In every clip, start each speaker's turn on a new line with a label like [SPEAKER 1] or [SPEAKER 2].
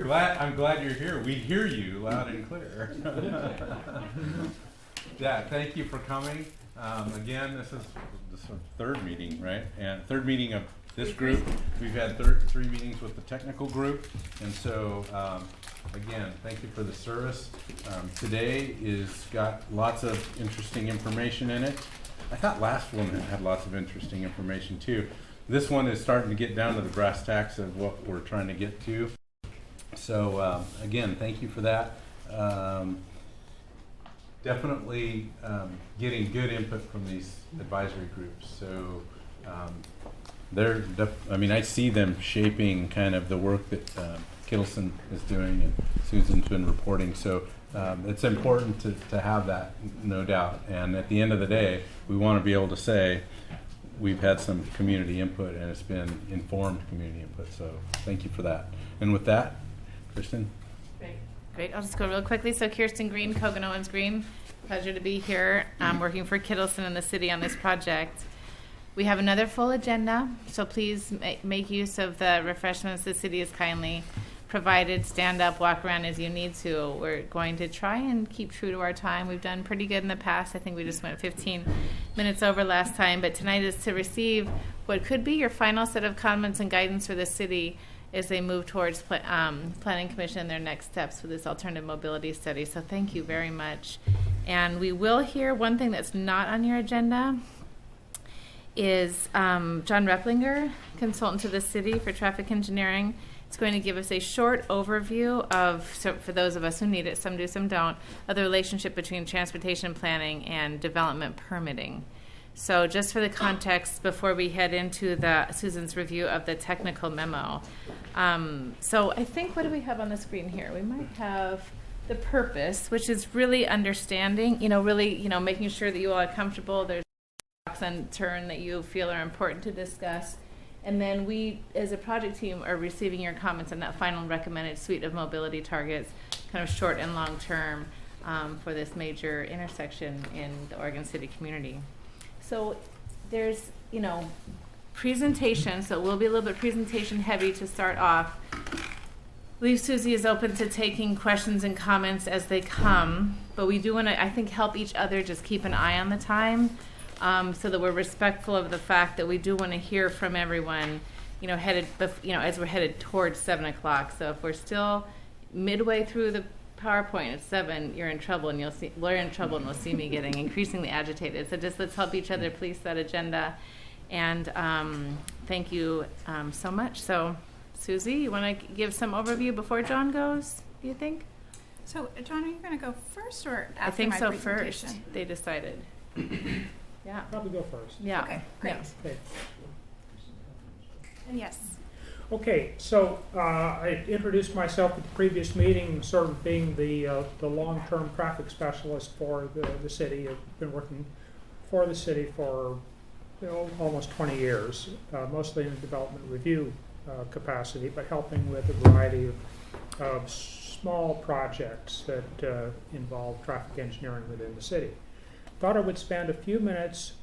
[SPEAKER 1] I'm glad you're here. We hear you loud and clear. Yeah, thank you for coming. Again, this is our third meeting, right? And third meeting of this group. We've had three meetings with the technical group. And so, again, thank you for the service. Today is got lots of interesting information in it. I thought last one had lots of interesting information too. This one is starting to get down to the brass tacks of what we're trying to get to. So again, thank you for that. Definitely getting good input from these advisory groups. So I see them shaping kind of the work that Kittleson is doing and Susan's been reporting. So it's important to have that, no doubt. And at the end of the day, we want to be able to say we've had some community input and it's been informed community input. So thank you for that. And with that, Kristen?
[SPEAKER 2] Great. I'll just go real quickly. So Kirsten Green, Kogan Owens Green, pleasure to be here. I'm working for Kittleson and the city on this project. We have another full agenda, so please make use of the refreshments the city has kindly provided. Stand up, walk around as you need to. We're going to try and keep true to our time. We've done pretty good in the past. I think we just went 15 minutes over last time, but tonight is to receive what could be your final set of comments and guidance for the city as they move towards Planning Commission and their next steps for this alternative mobility study. So thank you very much. And we will hear one thing that's not on your agenda is John Replinger, consultant to the city for traffic engineering. It's going to give us a short overview of, so for those of us who need it, some do, some don't, of the relationship between transportation planning and development permitting. So just for the context before we head into Susan's review of the technical memo. So I think, what do we have on the screen here? We might have the purpose, which is really understanding, making sure that you all are comfortable. There's box and turn that you feel are important to discuss. And then we, as a project team, are receiving your comments on that final recommended suite of mobility targets, kind of short and long term, for this major intersection in the Oregon City community. So there's, presentation, so it will be a little bit presentation heavy to start off. I believe Susie is open to taking questions and comments as they come, but we do want to, I think, help each other just keep an eye on the time. So that we're respectful of the fact that we do want to hear from everyone, as we're headed towards 7 o'clock. So if we're still midway through the PowerPoint at 7, you're in trouble, and we're in trouble, and you'll see me getting increasingly agitated. So just let's help each other police that agenda. And thank you so much. So, Susie, you want to give some overview before John goes, do you think?
[SPEAKER 3] So, John, are you going to go first or after
[SPEAKER 2] I think
[SPEAKER 3] my
[SPEAKER 2] so
[SPEAKER 3] presentation?
[SPEAKER 2] first. They decided. Yeah.
[SPEAKER 4] Probably go first.
[SPEAKER 2] Yeah.
[SPEAKER 3] Okay, great.
[SPEAKER 4] Okay.
[SPEAKER 3] Yes.
[SPEAKER 4] Okay, so I introduced myself at the previous meeting, sort of being the long-term traffic specialist for the city. I've been working for the city for almost 20 years, mostly in the development review capacity, but helping with a variety of small projects that involve traffic engineering within the city. Thought I would spend a few minutes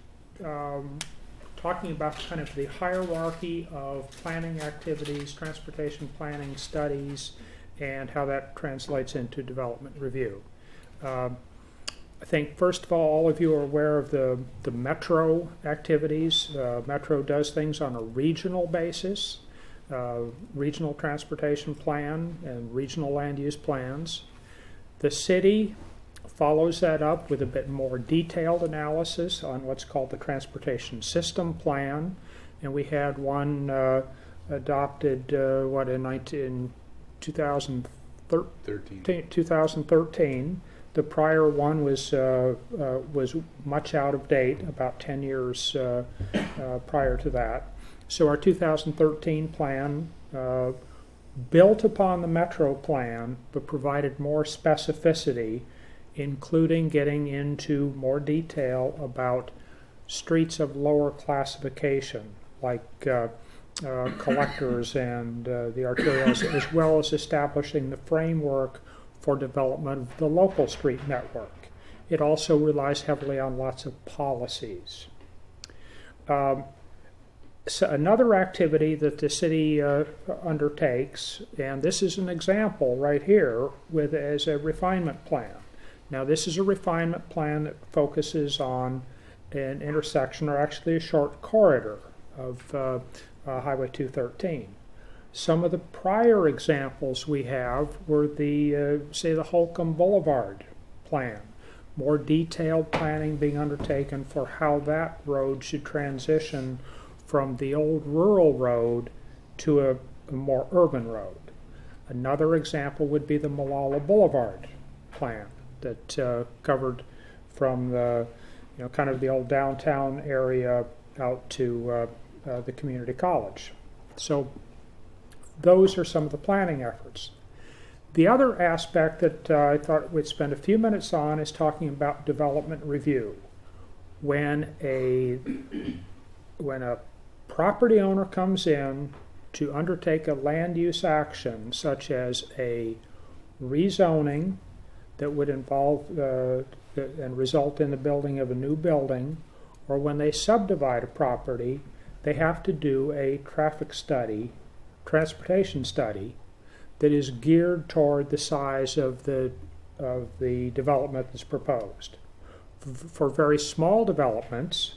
[SPEAKER 4] talking about kind of the hierarchy of planning activities, transportation planning studies, and how that translates into development review. I think, first of all of you are aware of the Metro activities. Metro does things on a regional basis, regional transportation plan and regional land use plans. The city follows that up with a bit more detailed analysis on what's called the Transportation System Plan, and we had one adopted in 2013. The prior one was much out of date, about 10 years prior to that. So our 2013 plan built upon the Metro plan, but provided more specificity, including getting into more detail about streets of lower classification, like collectors and the arterials, as well as establishing the framework for development of the local street network. It also relies heavily on lots of policies. So another activity that the city undertakes, and this is an example right here, as a refinement plan. Now, this is a refinement plan that focuses on an intersection, or actually a short corridor of Highway 213. Some of the prior examples we have were say, the Holcomb Boulevard plan. More detailed planning being undertaken for how that road should transition from the old rural road to a more urban road. Another example would be the Malala Boulevard plan that covered from the, kind of the old downtown area out to the community college. So those are some of the planning efforts. The other aspect that I thought we'd spend a few minutes on is talking about development review. When a property owner comes in to undertake a land use action, such as a rezoning that would involve and result in the building of a new building, or when they subdivide a property, they have to do a transportation study that is geared toward the size of the development that's proposed. For very small developments,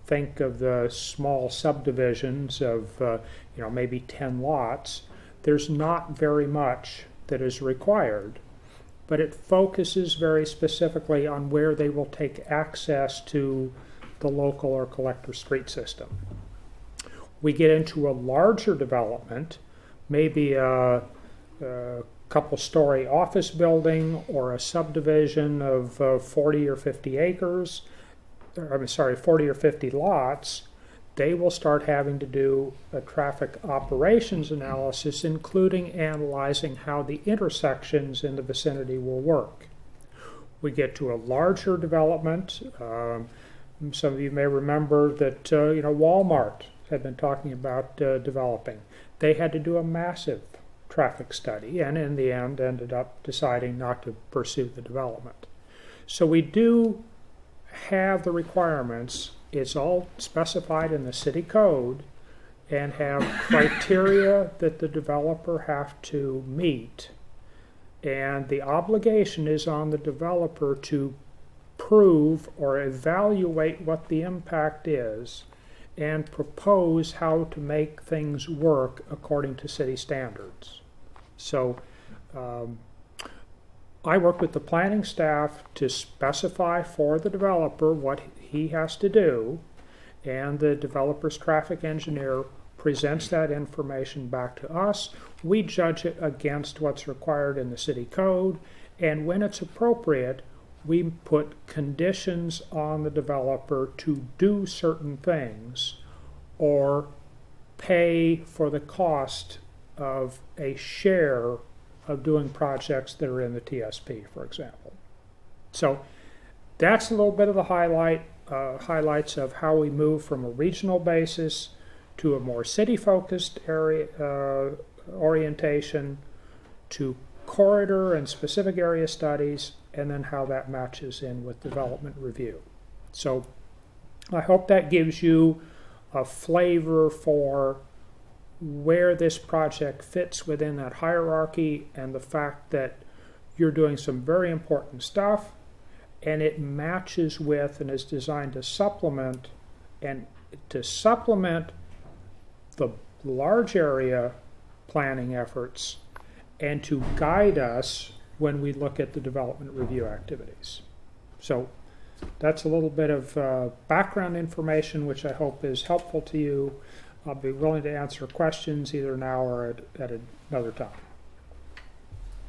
[SPEAKER 4] think of the small subdivisions of maybe 10 lots, there's not very much that is required, but it focuses very specifically on where they will take access to the local or collector street system. We get into a larger development, maybe a couple-story office building or a subdivision of 40 or 50 acres, 40 or 50 lots. They will start having to do a traffic operations analysis, including analyzing how the intersections in the vicinity will work. We get to a larger development. Some of you may remember that Walmart had been talking about developing. They had to do a massive traffic study, and in the end ended up deciding not to pursue the development. So we do have the requirements. It's all specified in the city code and have criteria that the developer have to meet. And the obligation is on the developer to prove or evaluate what the impact is and propose how to make things work according to city standards. So I work with the planning staff to specify for the developer what he has to do, and the developer's traffic engineer presents that information back to us. We judge it against what's required in the city code, and when it's appropriate, we put conditions on the developer to do certain things or pay for the cost of a share of doing projects that are in the TSP, for example. So that's a little bit of the highlights of how we move from a regional basis to a more city-focused area orientation, to corridor and specific area studies, and then how that matches in with development review. So I hope that gives you a flavor for where this project fits within that hierarchy, and the fact that you're doing some very important stuff, and it matches with and is designed to supplement the large area planning efforts and to guide us when we look at the development review activities. So that's a little bit of background information which I hope is helpful to you. I'll be willing to answer questions either now or at another time.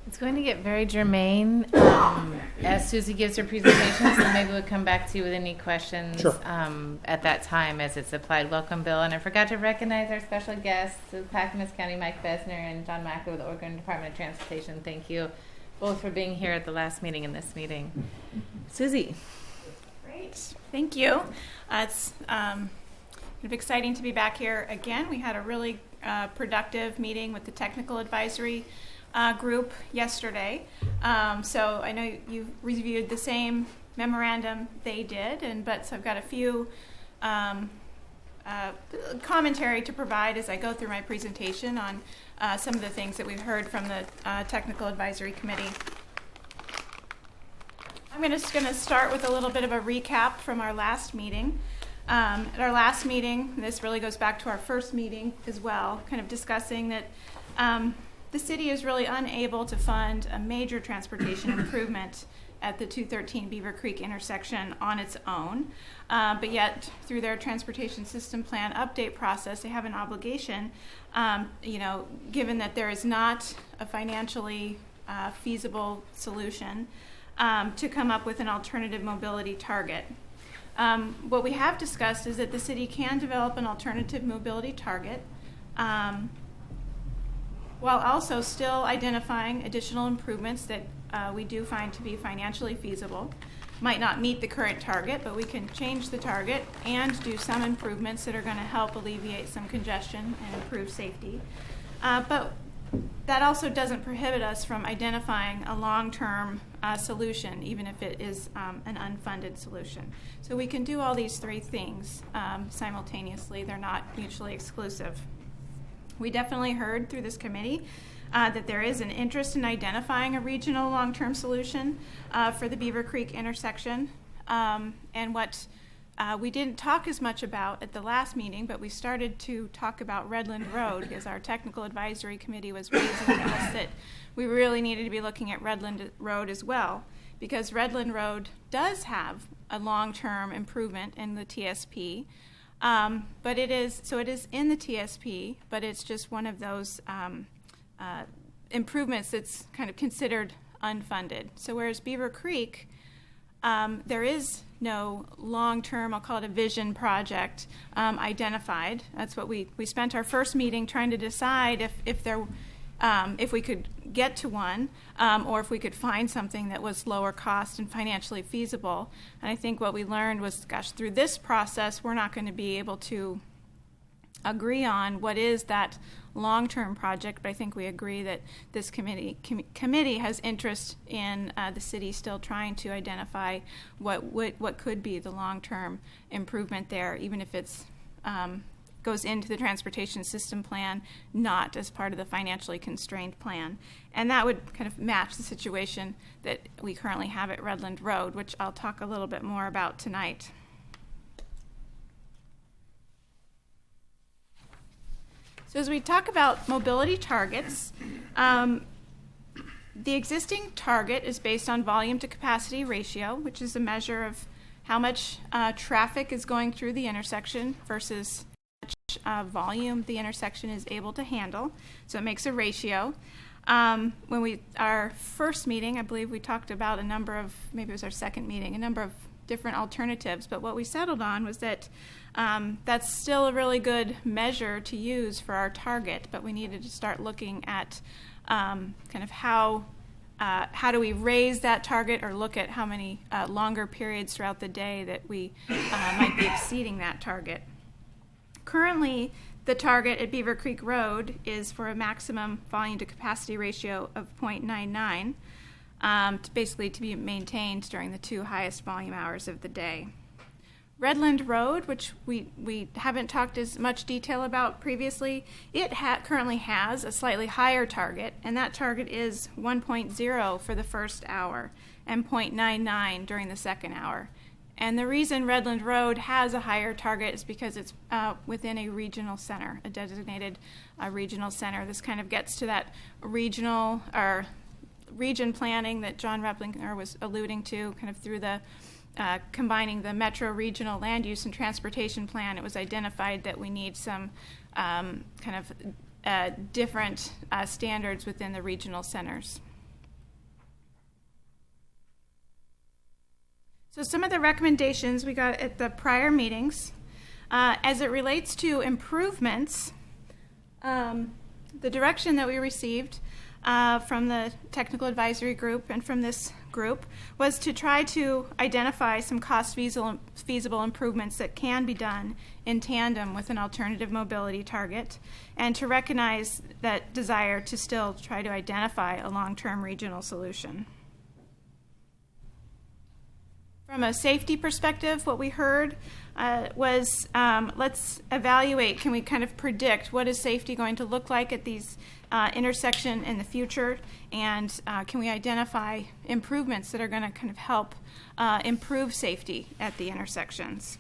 [SPEAKER 2] It's going to get very germane as Susie gives her presentation, so maybe we'll come back to you with any questions at that time as it's applied. Welcome, Bill. And I forgot to recognize our special guests, the Clackamas County, Mike Besner and John Macker with the Oregon Department of Transportation. Thank you both for being here at the last meeting and this meeting. Susie.
[SPEAKER 3] Great. Thank you. It's kind of exciting to be back here again. We had a really productive meeting with the technical advisory group yesterday. So I know you reviewed the same memorandum they did, so I've got a few commentary to provide as I go through my presentation on some of the things that we've heard from the Technical Advisory Committee. I'm just going to start with a little bit of a recap from our last meeting. At our last meeting, this really goes back to our first meeting as well, kind of discussing that the city is really unable to fund a major transportation improvement at the 213 Beaver Creek intersection on its own, but yet through their transportation system plan update process, they have an obligation, given that there is not a financially feasible solution, to come up with an alternative mobility target. What we have discussed is that the city can develop an alternative mobility target while also still identifying additional improvements that we do find to be financially feasible. Might not meet the current target, but we can change the target and do some improvements that are going to help alleviate some congestion and improve safety. But that also doesn't prohibit us from identifying a long-term solution, even if it is an unfunded solution. So we can do all these three things simultaneously. They're not mutually exclusive. We definitely heard through this committee that there is an interest in identifying a regional long-term solution for the Beaver Creek intersection. And what we didn't talk as much about at the last meeting, but we started to talk about Redland Road because our technical advisory committee was raising to us that we really needed to be looking at Redland Road as well, because Redland Road does have a long-term improvement in the TSP. But it is in the TSP, but it's just one of those improvements that's kind of considered unfunded. So whereas Beaver Creek, there is no long-term, I'll call it a vision project, identified. That's what we spent our first meeting trying to decide if we could get to one, or if we could find something that was lower cost and financially feasible. And I think what we learned was, gosh, through this process, we're not going to be able to agree on what is that long-term project, but I think we agree that this committee has interest in the city still trying to identify what could be the long-term improvement there, even if it's goes into the transportation system plan, not as part of the financially constrained plan. And that would kind of match the situation that we currently have at Redland Road, which I'll talk a little bit more about tonight. So as we talk about mobility targets, the existing target is based on volume to capacity ratio, which is a measure of how much traffic is going through the intersection versus volume the intersection is able to handle. So it makes a ratio. When our first meeting, I believe we talked about maybe it was our second meeting, a number of different alternatives, but what we settled on was that that's still a really good measure to use for our target, but we needed to start looking at kind of how do we raise that target or look at how many longer periods throughout the day that we might be exceeding that target. Currently, the target at Beaver Creek Road is for a maximum volume to capacity ratio of 0.99, basically to be maintained during the 2 highest volume hours of the day. Redland Road, which we haven't talked as much detail about previously, it currently has a slightly higher target, and that target is 1.0 for the first hour and 0.99 during the second hour. And the reason Redland Road has a higher target is because it's within a regional center, a designated regional center. This kind of gets to that regional or region planning that John Replinger was alluding to, kind of through the combining the metro regional land use and transportation plan. It was identified that we need some different standards within the regional centers. So some of the recommendations we got at the prior meetings, as it relates to improvements, the direction that we received from the technical advisory group and from this group was to try to identify some cost feasible improvements that can be done in tandem with an alternative mobility target, and to recognize that desire to still try to identify a long-term regional solution. From a safety perspective, what we heard was let's evaluate, can we kind of predict what is safety going to look like at these intersection in the future, and can we identify improvements that are going to kind of help improve safety at the intersections.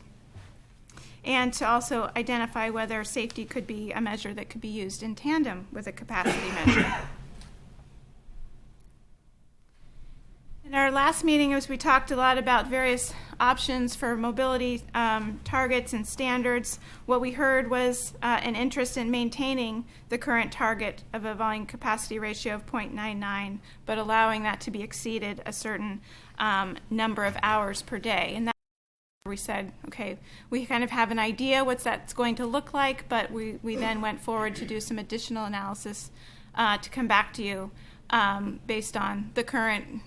[SPEAKER 3] And to also identify whether safety could be a measure that could be used in tandem with a capacity measure. In our last meeting, as we talked a lot about various options for mobility targets and standards, what we heard was an interest in maintaining the current target of a volume capacity ratio of 0.99, but allowing that to be exceeded a certain number of hours per day. And that's where we said, okay, we kind of have an idea what that's going to look like, but we then went forward to do some additional analysis to come back to you based on the current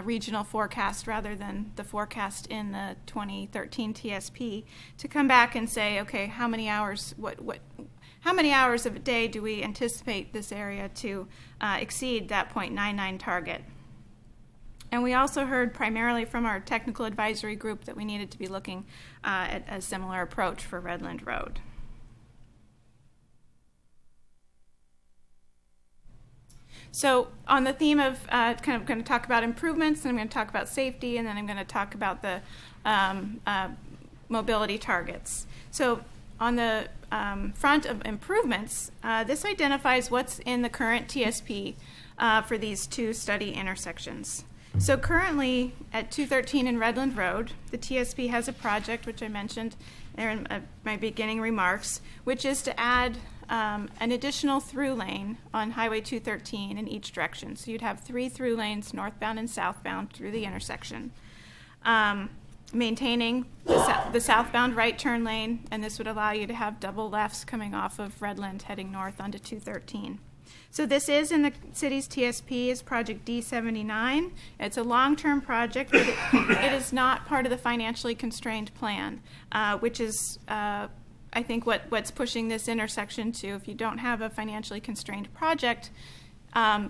[SPEAKER 3] regional forecast rather than the forecast in the 2013 TSP, to come back and say, okay, how many hours of a day do we anticipate this area to exceed that 0.99 target? And we also heard primarily from our technical advisory group that we needed to be looking at a similar approach for Redland Road. So on the theme of kind of going to talk about improvements, and I'm going to talk about safety, and then I'm going to talk about the mobility targets. So on the front of improvements, this identifies what's in the current TSP for these two study intersections. So currently at 213 and Redland Road, the TSP has a project, which I mentioned there in my beginning remarks, which is to add an additional through lane on Highway 213 in each direction. So you'd have 3 through lanes, northbound and southbound, through the intersection. Maintaining the southbound right turn lane, and this would allow you to have double lefts coming off of Redland heading north onto 213. So this is in the city's TSP, is Project D79. It's a long-term project, but it is not part of the financially constrained plan, which is I think what's pushing this intersection to, if you don't have a financially constrained project,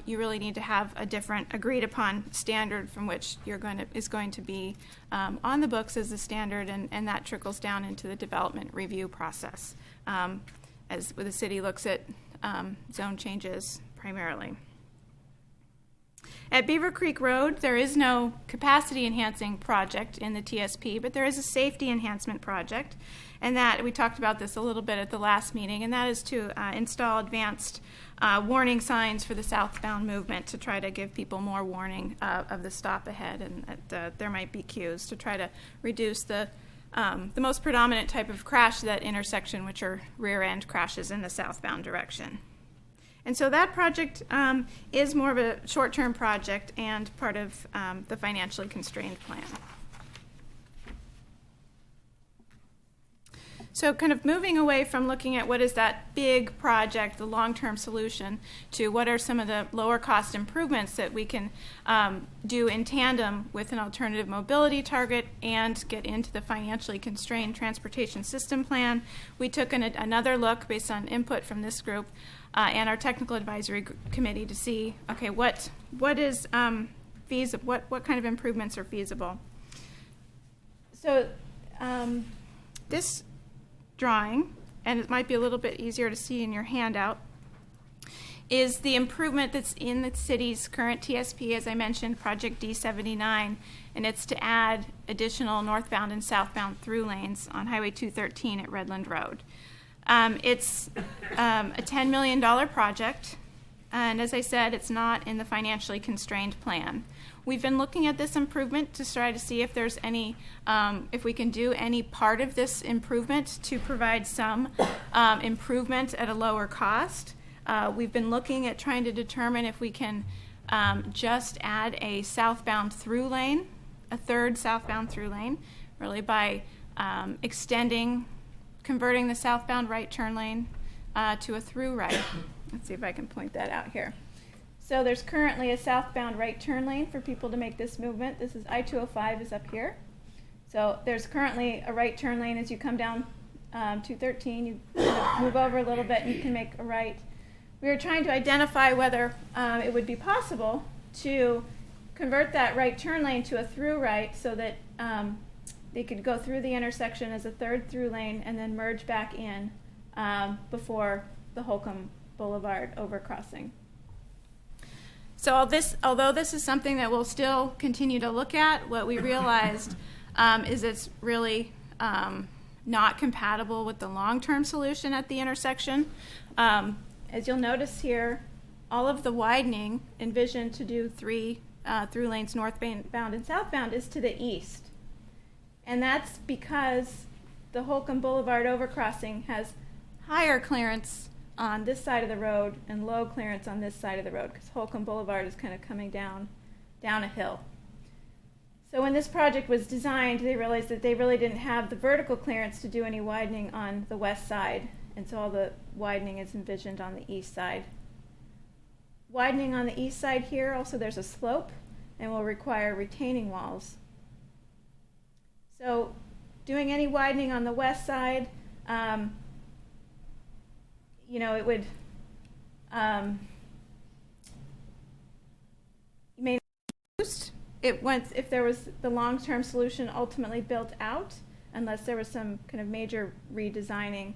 [SPEAKER 3] you really need to have a different agreed upon standard from which is going to be on the books as a standard, and that trickles down into the development review process as the city looks at zone changes primarily. At Beaver Creek Road, there is no capacity enhancing project in the TSP, but there is a safety enhancement project, and that we talked about this a little bit at the last meeting, and that is to install advanced warning signs for the southbound movement to try to give people more warning of the stop ahead, and that there might be queues to try to reduce the most predominant type of crash, that intersection, which are rear end crashes in the southbound direction. And so that project is more of a short-term project and part of the financially constrained plan. So kind of moving away from looking at what is that big project, the long-term solution, to what are some of the lower cost improvements that we can do in tandem with an alternative mobility target and get into the financially constrained transportation system plan. We took another look based on input from this group and our technical advisory committee to see, okay, what is feasible, what kind of improvements are feasible. So this drawing, and it might be a little bit easier to see in your handout, is the improvement that's in the city's current TSP, as I mentioned, Project D79, and it's to add additional northbound and southbound through lanes on Highway 213 at Redland Road. It's a $10 million project, and as I said, it's not in the financially constrained plan. We've been looking at this improvement to try to see if there's any, if we can do any part of this improvement to provide some improvement at a lower cost. We've been looking at trying to determine if we can just add a southbound through lane, a third southbound through lane, really by converting the southbound right turn lane to a through right. Let's see if I can point that out here. So there's currently a southbound right turn lane for people to make this movement. This is I-205 is up here. So there's currently a right turn lane as you come down 213. You move over a little bit and you can make a right. We were trying to identify whether it would be possible to convert that right turn lane to a through right so that they could go through the intersection as a third through lane and then merge back in before the Holcomb Boulevard overcrossing. So although this is something that we'll still continue to look at, what we realized is it's really not compatible with the long-term solution at the intersection. As you'll notice here, all of the widening envisioned to do 3 through lanes northbound and southbound is to the east. And that's because the Holcomb Boulevard overcrossing has higher clearance on this side of the road and low clearance on this side of the road, because Holcomb Boulevard is kind of coming down a hill. So when this project was designed, they realized that they really didn't have the vertical clearance to do any widening on the west side, and so all the widening is envisioned on the east side. Widening on the east side here, also there's a slope, and will require retaining walls. So doing any widening on the west side, it would may not boost it once if there was the long-term solution ultimately built out, unless there was some kind of major redesigning.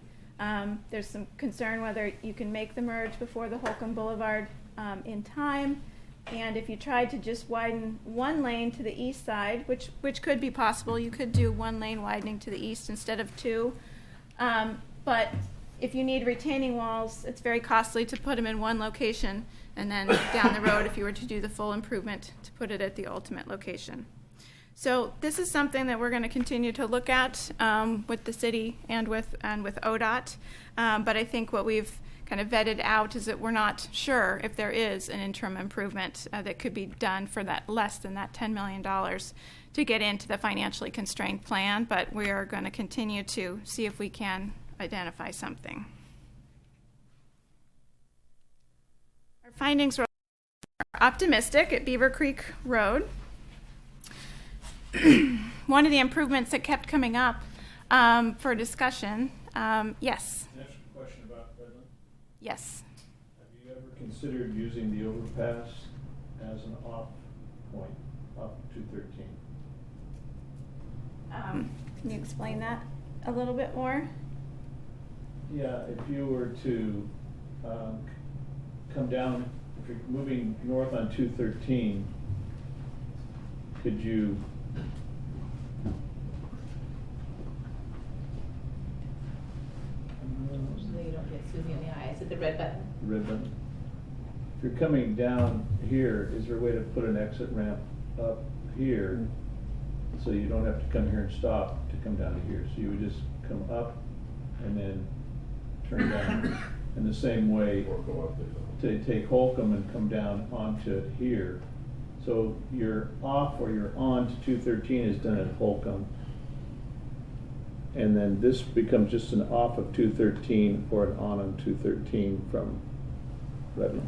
[SPEAKER 3] There's some concern whether you can make the merge before the Holcomb Boulevard in time. And if you tried to just widen one lane to the east side, which could be possible, you could do one lane widening to the east instead of 2. But if you need retaining walls, it's very costly to put them in one location, and then down the road, if you were to do the full improvement, to put it at the ultimate location. So this is something that we're going to continue to look at with the city and with ODOT. But I think what we've kind of vetted out is that we're not sure if there is an interim improvement that could be done for that less than that $10 million to get into the financially constrained plan, but we are going to continue to see if we can identify something. Our findings were optimistic at Beaver Creek Road. One of the improvements that kept coming up for discussion, yes.
[SPEAKER 5] Can I ask a question about Redland?
[SPEAKER 3] Yes.
[SPEAKER 5] Have you ever considered using the overpass as an off point up 213?
[SPEAKER 3] Can you explain that a little bit more?
[SPEAKER 5] Yeah, if you were to come down, if you're moving north on 213, could you
[SPEAKER 6] So you don't get Susie in the eye. Is it the red button?
[SPEAKER 5] ribbon? If you're coming down here, is there a way to put an exit ramp up here so you don't have to come here and stop to come down to here? So you would just come up and then turn down in the same way
[SPEAKER 7] Or go up there.
[SPEAKER 5] to take Holcomb and come down onto it here. So your off or your on to 213 is done at Holcomb. And then this becomes just an off of 213 or an on 213 from Redland.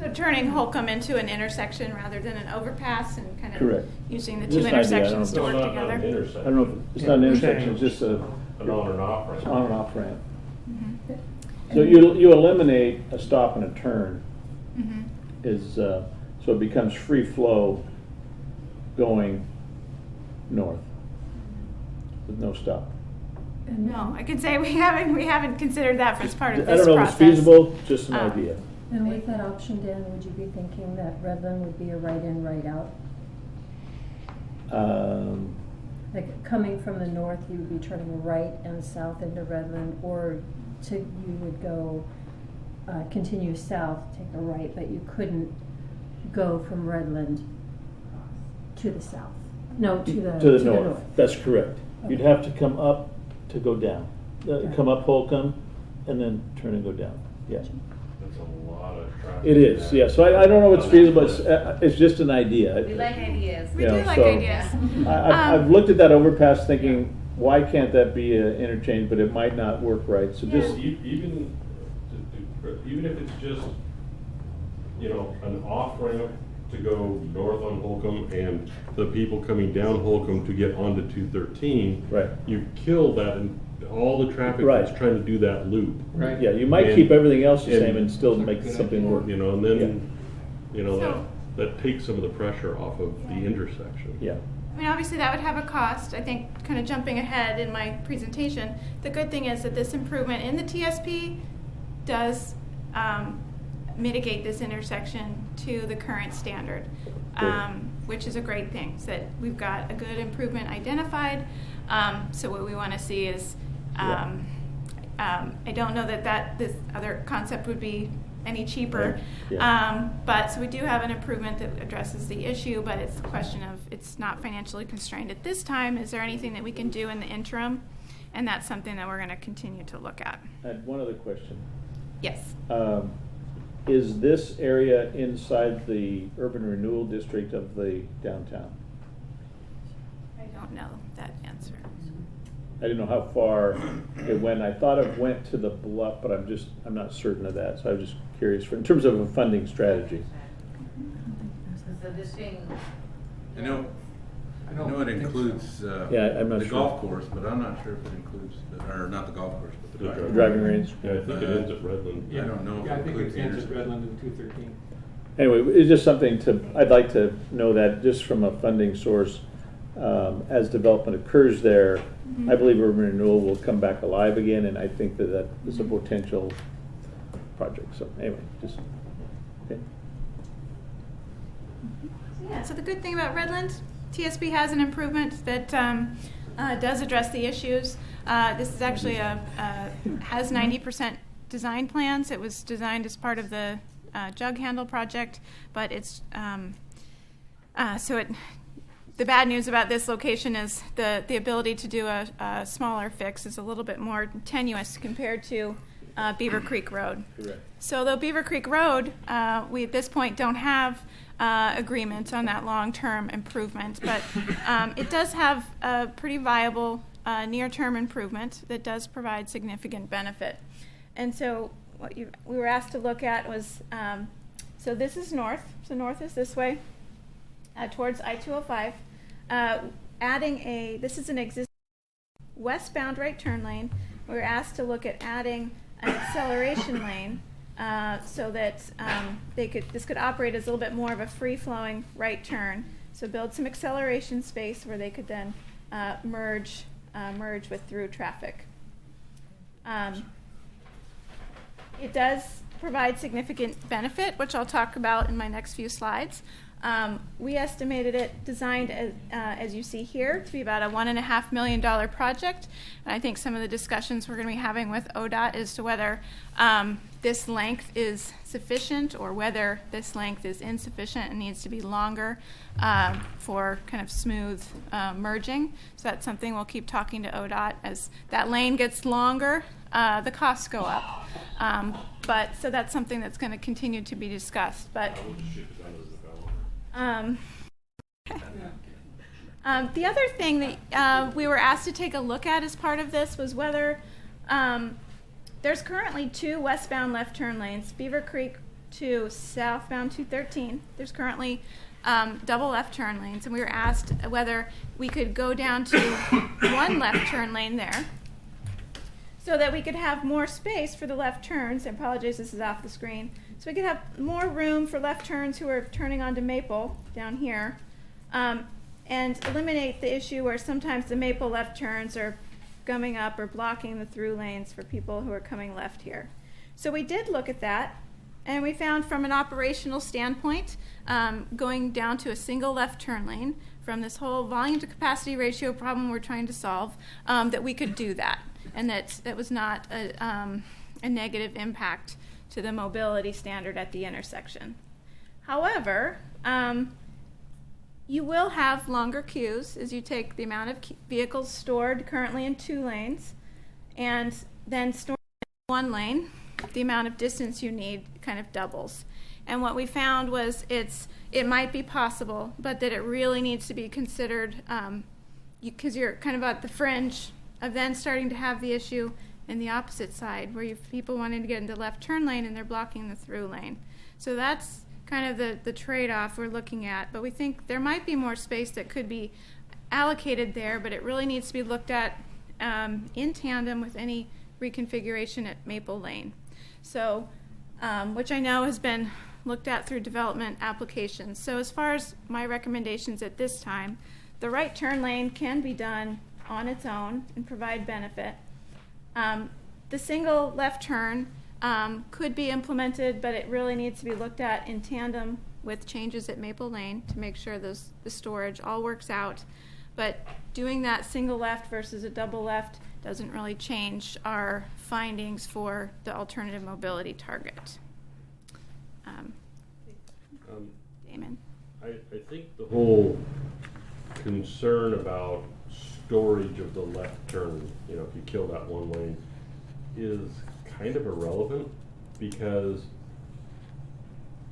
[SPEAKER 3] So turning Holcomb into an intersection rather than an overpass, and kind of
[SPEAKER 5] Correct.
[SPEAKER 3] using the
[SPEAKER 5] Just
[SPEAKER 3] two
[SPEAKER 5] an idea, I don't
[SPEAKER 3] intersections to
[SPEAKER 5] know.
[SPEAKER 3] work
[SPEAKER 7] Not an
[SPEAKER 3] together.
[SPEAKER 7] intersection.
[SPEAKER 5] I don't know, if it's not an intersection, it's just a
[SPEAKER 7] An on and off ramp.
[SPEAKER 5] on and off ramp.
[SPEAKER 3] Mm-hmm.
[SPEAKER 5] So you eliminate a stop and a turn,
[SPEAKER 3] Mm-hmm.
[SPEAKER 5] so it becomes free flow going north with no stop.
[SPEAKER 3] No, I can say we haven't considered that as part of
[SPEAKER 5] I
[SPEAKER 3] this
[SPEAKER 5] don't know if
[SPEAKER 3] process.
[SPEAKER 5] it's feasible, just an idea.
[SPEAKER 8] And with that option, Dan, would you be thinking that Redland would be a right in, right out? Like coming from the north, you would be turning right and south into Redland, or you would go, continue south, take a right, but you couldn't go from Redland to the south. No, to the
[SPEAKER 5] north. That's correct. You'd
[SPEAKER 8] Okay.
[SPEAKER 5] have to come up to go down. Come up Holcomb and then turn and go down. Yeah.
[SPEAKER 7] That's a lot of traffic.
[SPEAKER 5] It is, yeah. So I don't know what's feasible, it's just an idea.
[SPEAKER 2] We like ideas.
[SPEAKER 3] We
[SPEAKER 5] You
[SPEAKER 3] do
[SPEAKER 5] know,
[SPEAKER 3] like
[SPEAKER 5] so-
[SPEAKER 3] ideas.
[SPEAKER 5] I've looked at that overpass thinking, why can't that be an interchange, but it might not work right, so just,
[SPEAKER 7] Even if it's just, an off ramp to go north on Holcomb and the people coming down Holcomb to get onto 213.
[SPEAKER 5] Right.
[SPEAKER 7] You kill that and all the traffic
[SPEAKER 5] Right.
[SPEAKER 7] that's trying to do that loop.
[SPEAKER 5] yeah, you might
[SPEAKER 7] And-
[SPEAKER 5] keep everything else the
[SPEAKER 7] and-
[SPEAKER 5] same and still make something work.
[SPEAKER 7] And then,
[SPEAKER 3] So,
[SPEAKER 7] that takes some of the pressure off of the intersection.
[SPEAKER 5] Yeah.
[SPEAKER 3] I mean, obviously that would have a cost. I think kind of jumping ahead in my presentation, the good thing is that this improvement in the TSP does mitigate this intersection to the current standard, which is a great thing. So that we've got a good improvement identified. So what we want to see is, I don't know that this other concept would be any cheaper.
[SPEAKER 5] Yeah.
[SPEAKER 3] But so we do have an improvement that addresses the issue, but it's a question of it's not financially constrained at this time. Is there anything that we can do in the interim? And that's something that we're going to continue to look at.
[SPEAKER 5] I had one other question.
[SPEAKER 3] Yes.
[SPEAKER 5] Is this area inside the urban renewal district of the downtown?
[SPEAKER 3] I don't know that answer.
[SPEAKER 5] I didn't know how far it went. I thought it went to the bluff, but I'm not certain of that. So I was just curious in terms of a funding strategy.
[SPEAKER 6] So this thing,
[SPEAKER 1] I know it includes
[SPEAKER 5] I'm not
[SPEAKER 1] the
[SPEAKER 5] sure.
[SPEAKER 1] golf course, but I'm not sure if it includes, or not the golf course, but the
[SPEAKER 7] The
[SPEAKER 1] driving.
[SPEAKER 5] Driving range.
[SPEAKER 7] Yeah, I think it ends at Redland.
[SPEAKER 1] I don't know.
[SPEAKER 9] Yeah, I
[SPEAKER 1] if it
[SPEAKER 9] think
[SPEAKER 1] includes
[SPEAKER 9] it ends
[SPEAKER 1] the
[SPEAKER 9] at Redland in 213.
[SPEAKER 5] Anyway, it's just something I'd like to know that just from a funding source, as development occurs there, I believe urban renewal will come back alive again, and I think that is a potential project. So anyway, just, okay.
[SPEAKER 3] Yeah, so the good thing about Redland, TSB has an improvement that does address the issues. This is actually has 90% design plans. It was designed as part of the jug handle project, but it's the bad news about this location is the ability to do a smaller fix is a little bit more tenuous compared to Beaver Creek Road.
[SPEAKER 5] Correct.
[SPEAKER 3] So though Beaver Creek Road, we at this point don't have agreement on that long-term improvement, but it does have a pretty viable near-term improvement that does provide significant benefit. And so what we were asked to look at was, so this is north, so north is this way, towards I-205, this is an existing westbound right turn lane. We were asked to look at adding an acceleration lane so that this could operate as a little bit more of a free-flowing right turn. So build some acceleration space where they could then merge with through traffic. It does provide significant benefit, which I'll talk about in my next few slides. We estimated it, designed as you see here, to be about a $1.5 million project. And I think some of the discussions we're going to be having with ODOT as to whether this length is sufficient or whether this length is insufficient and needs to be longer for kind of smooth merging. So that's something we'll keep talking to ODOT. As that lane gets longer, the costs go up. So that's something that's going to continue to be discussed. But the other thing that we were asked to take a look at as part of this was whether there's currently 2 westbound left turn lanes, Beaver Creek to southbound 213. There's currently double left turn lanes, and we were asked whether we could go down to 1 left turn lane there so that we could have more space for the left turns. I apologize, this is off the screen. So we could have more room for left turns who are turning onto Maple down here, and eliminate the issue where sometimes the Maple left turns are gumming up or blocking the through lanes for people who are coming left here. So we did look at that, and we found from an operational standpoint, going down to a single left turn lane from this whole volume to capacity ratio problem we're trying to solve, that we could do that, and that was not a negative impact to the mobility standard at the intersection. However, you will have longer queues as you take the amount of vehicles stored currently in 2 lanes and then stored in 1 lane. The amount of distance you need kind of doubles. And what we found was it might be possible, but that it really needs to be considered because you're kind of at the fringe of then starting to have the issue in the opposite side where you have people wanting to get into the left turn lane and they're blocking the through lane. So that's kind of the trade-off we're looking at. But we think there might be more space that could be allocated there, but it really needs to be looked at in tandem with any reconfiguration at Maple Lane. So, which I know has been looked at through development applications. So as far as my recommendations at this time, the right turn lane can be done on its own and provide benefit. The single left turn could be implemented, but it really needs to be looked at in tandem with changes at Maple Lane to make sure the storage all works out. But doing that single left versus a double left doesn't really change our findings for the alternative mobility target. Damon.
[SPEAKER 7] I think the whole concern about storage of the left turn, you know, if you kill that one lane, is kind of irrelevant because,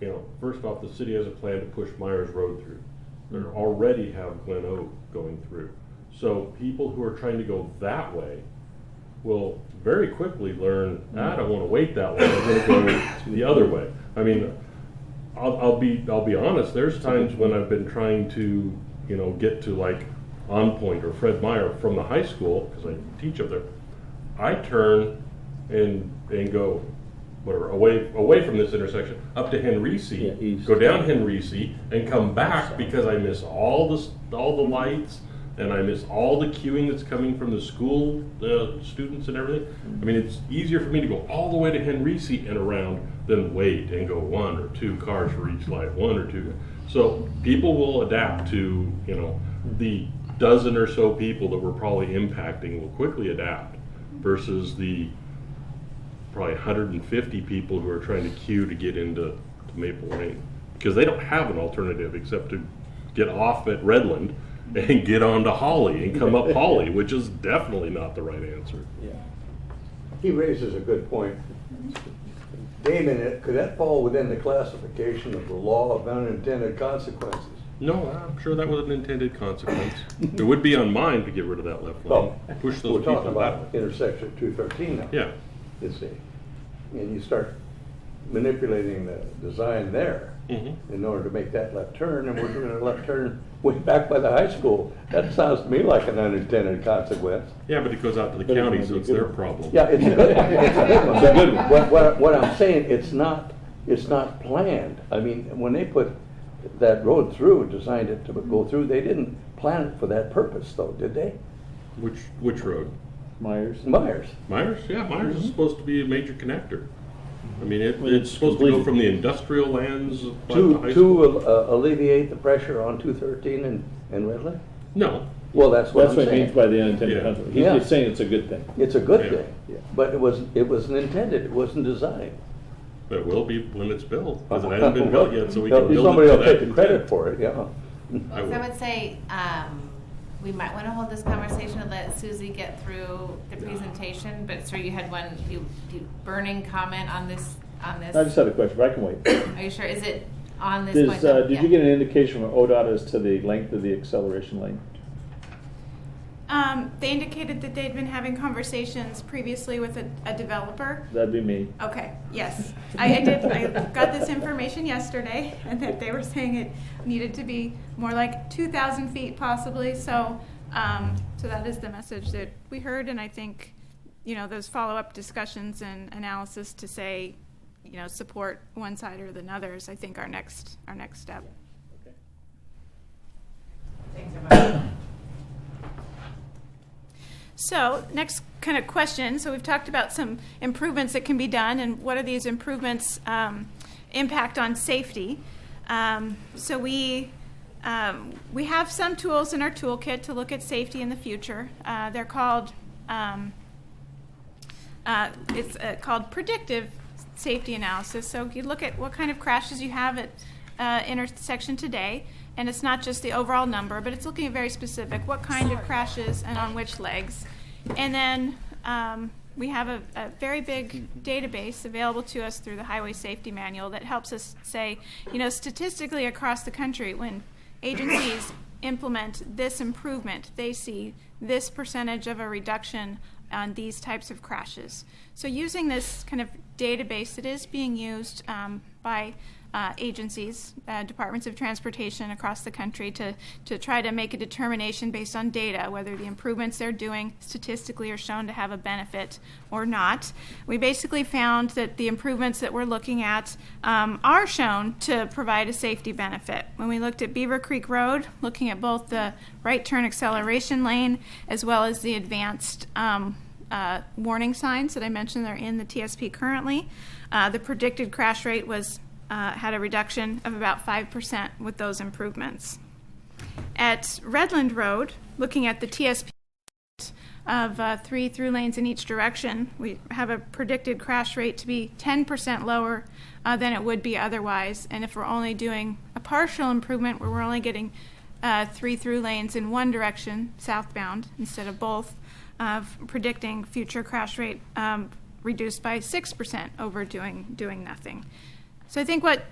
[SPEAKER 7] you know, first off, the city has a plan to push Myers Road through. They already have Glen Oak going through. So people who are trying to go that way will very quickly learn, I don't want to wait that long, I'm going to go the other way. I mean, I'll be honest, there's times when I've been trying to, you know, get to like On Point or Fred Meyer from the high school, because I teach up there, I turn and go whatever away from this intersection up to Henrici, go down Henrici, and come back because I miss all the lights and I miss all the queuing that's coming from the school students and everything. I mean, it's easier for me to go all the way to Henrici and around than wait and go 1 or 2 cars for each light, 1 or 2. So people will adapt to, you know, the dozen or so people that we're probably impacting will quickly adapt versus the probably 150 people who are trying to queue to get into Maple Lane because they don't have an alternative except to get off at Redland and get on to Holly and come up Holly, which is definitely not the right answer.
[SPEAKER 9] Yeah. He raises a good point. Damon, could that fall within the classification of the law of unintended consequences?
[SPEAKER 7] No, I'm sure that was an intended consequence. It would be on mine to get rid of that left lane. Push those
[SPEAKER 9] we're
[SPEAKER 7] people
[SPEAKER 9] talking
[SPEAKER 7] that
[SPEAKER 9] about
[SPEAKER 7] way.
[SPEAKER 9] intersection 213 now.
[SPEAKER 7] Yeah.
[SPEAKER 9] You see, and you start manipulating the design there in order to make that left turn, and we're doing a left turn way back by the high school. That sounds to me like an unintended consequence.
[SPEAKER 7] Yeah, but it goes out to the county, so it's their problem.
[SPEAKER 9] Yeah, it's a good one. It's a good one. It's a good one. What I'm saying, it's not planned. I mean, when they put that road through, designed it to go through, they didn't plan it for that purpose, though, did they?
[SPEAKER 7] Which road?
[SPEAKER 5] Myers.
[SPEAKER 9] Myers.
[SPEAKER 7] Myers? Yeah, Myers is supposed to be a major connector. I mean, it's supposed to go from the industrial lands by the high school.
[SPEAKER 9] To alleviate the pressure on 213 and Redland?
[SPEAKER 7] No.
[SPEAKER 9] Well, that's what
[SPEAKER 5] That's
[SPEAKER 9] I'm
[SPEAKER 5] what he
[SPEAKER 9] saying.
[SPEAKER 5] means by the unintended
[SPEAKER 7] Yeah.
[SPEAKER 5] consequence.
[SPEAKER 9] Yeah.
[SPEAKER 5] He's saying it's a good thing.
[SPEAKER 9] It's a good
[SPEAKER 7] Yeah.
[SPEAKER 9] thing,
[SPEAKER 5] Yeah.
[SPEAKER 9] but it wasn't intended, it wasn't designed.
[SPEAKER 7] It will be when it's built, because it hasn't been built yet, so we can build it
[SPEAKER 9] Somebody
[SPEAKER 7] to
[SPEAKER 9] will
[SPEAKER 7] that
[SPEAKER 9] take the credit
[SPEAKER 7] intent.
[SPEAKER 9] for it, yeah.
[SPEAKER 7] I
[SPEAKER 2] So I
[SPEAKER 7] will.
[SPEAKER 2] would say, we might want to hold this conversation and let Susie get through the presentation, but sir, you had one, you burning comment on this,
[SPEAKER 5] I just had a question, but I can wait.
[SPEAKER 2] Are you sure, is it on this point?
[SPEAKER 5] Did you get an indication from ODOT as to the length of the acceleration lane?
[SPEAKER 3] They indicated that they'd been having conversations previously with a developer.
[SPEAKER 5] That'd be me.
[SPEAKER 3] Okay, yes. I did. I got this information yesterday, and that they were saying it needed to be more like 2,000 feet possibly. So that is the message that we heard, and I think, you know, those follow-up discussions and analysis to say, you know, support one side or the other is, I think, our next step.
[SPEAKER 2] Thanks so much.
[SPEAKER 3] So, next kind of question. So we've talked about some improvements that can be done, and what are these improvements impact on safety? So we have some tools in our toolkit to look at safety in the future. They're called it's called predictive safety analysis. So you look at what kind of crashes you have at intersection today. And it's not just the overall number, but it's looking at very specific, what kind of crashes and on which legs. And then we have a very big database available to us through the Highway Safety Manual that helps us say, you know, statistically across the country, when agencies implement this improvement, they see this percentage of a reduction on these types of crashes. So using this kind of database that is being used by agencies, departments of transportation across the country to try to make a determination based on data whether the improvements they're doing statistically are shown to have a benefit or not. We basically found that the improvements that we're looking at are shown to provide a safety benefit. When we looked at Beaver Creek Road, looking at both the right turn acceleration lane as well as the advanced warning signs that I mentioned are in the TSP currently, the predicted crash rate was had a reduction of about 5% with those improvements. At Redland Road, looking at the TSP of 3 through lanes in each direction, we have a predicted crash rate to be 10% lower than it would be otherwise. And if we're only doing a partial improvement where we're only getting 3 through lanes in one direction, southbound, instead of both, predicting future crash rate reduced by 6% over doing nothing. So I think what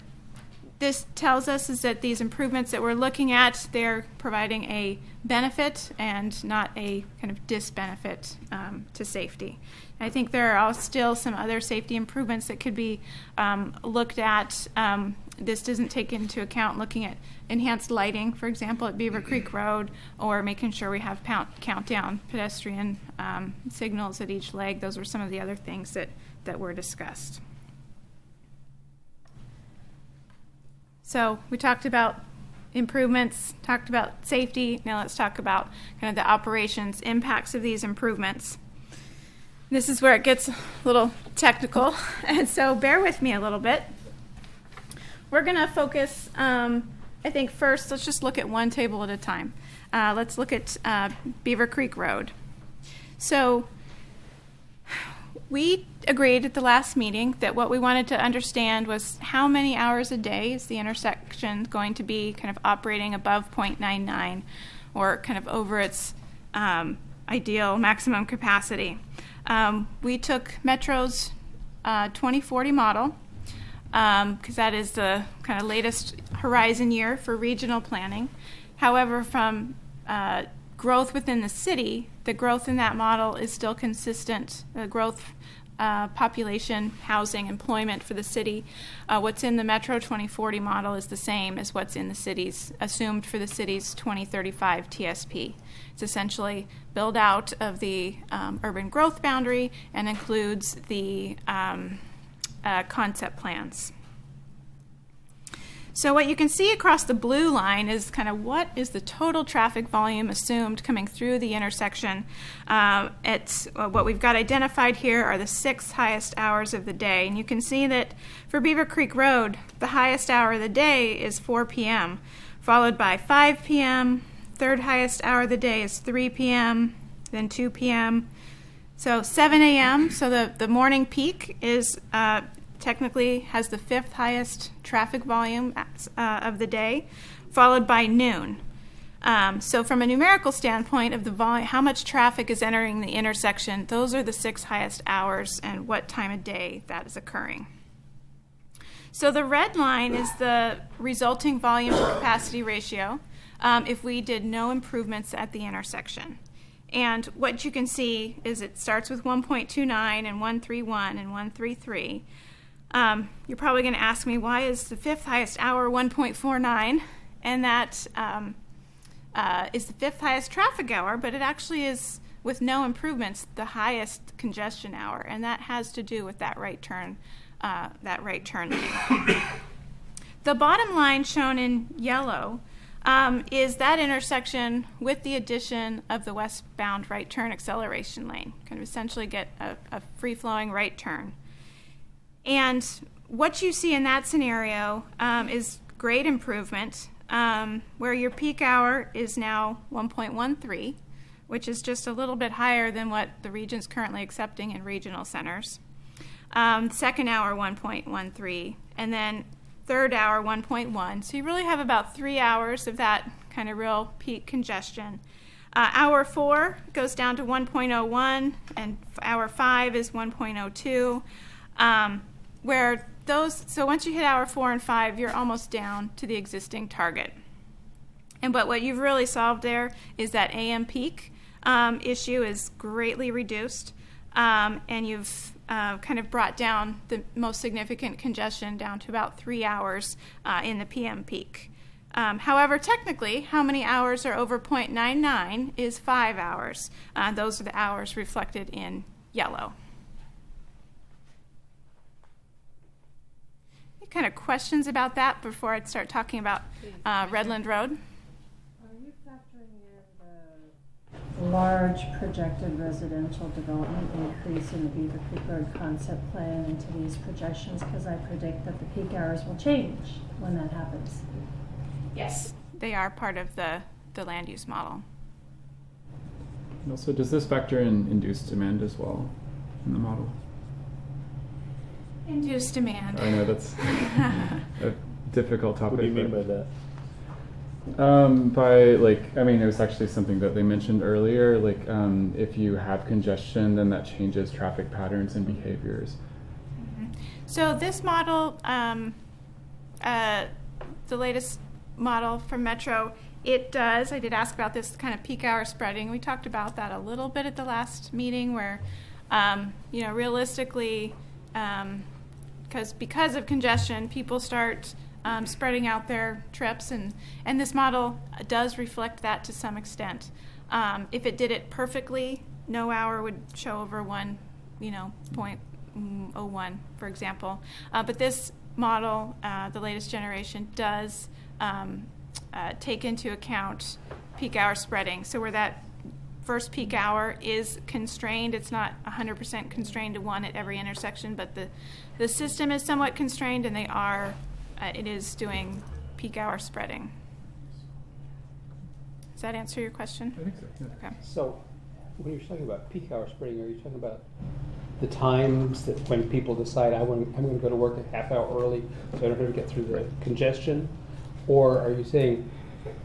[SPEAKER 3] this tells us is that these improvements that we're looking at, they're providing a benefit and not a kind of disbenefit to safety. I think there are still some other safety improvements that could be looked at. This doesn't take into account looking at enhanced lighting, for example, at Beaver Creek Road, or making sure we have countdown pedestrian signals at each leg. Those were some of the other things that were discussed. So we talked about improvements, talked about safety. Now let's talk about kind of the operations impacts of these improvements. This is where it gets a little technical, and so bear with me a little bit. We're going to focus, I think first, let's just look at one table at a time. Let's look at Beaver Creek Road. So we agreed at the last meeting that what we wanted to understand was how many hours a day is the intersection going to be kind of operating above 0.99 or kind of over its ideal maximum capacity. We took Metro's 2040 model because that is the kind of latest horizon year for regional planning. However, from growth within the city, the growth in that model is still consistent. The growth, population, housing, employment for the city, what's in the Metro 2040 model is the same as what's in the city's, assumed for the city's 2035 TSP. It's essentially build out of the urban growth boundary and includes the concept plans. So what you can see across the blue line is kind of what is the total traffic volume assumed coming through the intersection. What we've got identified here are the 6 highest hours of the day. And you can see that for Beaver Creek Road, the highest hour of the day is 4 p.m., followed by 5 p.m., third highest hour of the day is 3 p.m., then 2 p.m., so 7 a.m., so the morning peak is technically has the 5th highest traffic volume of the day, followed by noon. So from a numerical standpoint of the volume, how much traffic is entering the intersection, those are the 6 highest hours and what time of day that is occurring. So the red line is the resulting volume to capacity ratio if we did no improvements at the intersection. And what you can see is it starts with 1.29 and 131 and 133. You're probably going to ask me, why is the 5th highest hour 1.49? And that is the 5th highest traffic hour, but it actually is, with no improvements, the highest congestion hour, and that has to do with that right turn lane. The bottom line shown in yellow is that intersection with the addition of the westbound right turn acceleration lane. Kind of essentially get a free-flowing right turn. And what you see in that scenario is great improvement, where your peak hour is now 1.13, which is just a little bit higher than what the region's currently accepting in regional centers. Second hour, 1.13, and then third hour, 1.1. So you really have about 3 hours of that kind of real peak congestion. Hour 4 goes down to 1.01, and hour 5 is 1.02. So once you hit hour 4 and 5, you're almost down to the existing target. And but what you've really solved there is that AM peak issue is greatly reduced, and you've kind of brought down the most significant congestion down to about 3 hours in the PM peak. However, technically, how many hours are over 0.99 is 5 hours. Those are the hours reflected in yellow. Any kind of questions about that before I start talking about Redland Road?
[SPEAKER 8] Are you factoring in the large projected residential development increase in the Beaver Creek Road concept plan into these projections? Because I predict that the peak hours will change when that happens.
[SPEAKER 3] Yes. They are part of the land use model.
[SPEAKER 10] And also, does this factor in induced demand as well in the model?
[SPEAKER 3] Induced demand.
[SPEAKER 10] I know that's a difficult topic.
[SPEAKER 5] What do you mean by that?
[SPEAKER 10] It was actually something that they mentioned earlier. If you have congestion, then that changes traffic patterns and behaviors.
[SPEAKER 3] Mm-hmm. So this model, the latest model from Metro, it does, I did ask about this kind of peak hour spreading. We talked about that a little bit at the last meeting where, realistically, because of congestion, people start spreading out their trips, and this model does reflect that to some extent. If it did it perfectly, no hour would show over 0.01, for example. But this model, the latest generation, does take into account peak hour spreading. So where that first peak hour is constrained, it's not 100% constrained to one at every intersection, but the system is somewhat constrained, and it is doing peak hour spreading. Does that answer your question?
[SPEAKER 10] I think so. Yeah.
[SPEAKER 3] Okay.
[SPEAKER 11] So, when you're talking about peak hour spreading, are you talking about the times that when people decide I'm going to go to work a half hour early so I don't have to get through the congestion? Or are you saying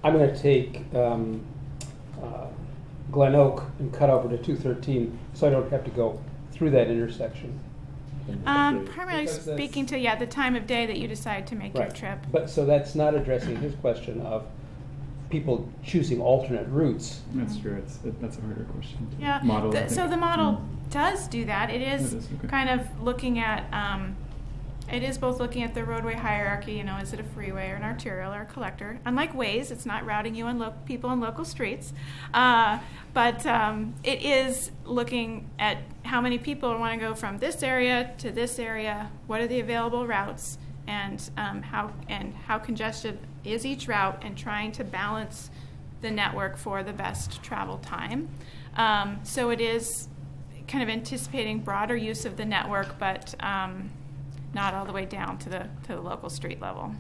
[SPEAKER 11] I'm going to take Glen Oak and cut over to 213 so I don't have to go through that intersection?
[SPEAKER 3] Primarily speaking to the time of day that you decide to make your trip.
[SPEAKER 11] But so that's not addressing his question of people choosing alternate routes.
[SPEAKER 10] That's true. That's a harder question.
[SPEAKER 3] Yeah.
[SPEAKER 10] Model.
[SPEAKER 3] So the model does do that. It is
[SPEAKER 10] okay.
[SPEAKER 3] kind of looking at. It is both looking at the roadway hierarchy. Is it a freeway or an arterial or a collector? Unlike Waze, it's not routing you on people on local streets, but it is looking at how many people want to go from this area to this area. What are the available routes, and how congested is each route, and trying to balance the network for the best travel time. So it is kind of anticipating broader use of the network, but not all the way down to the local street level.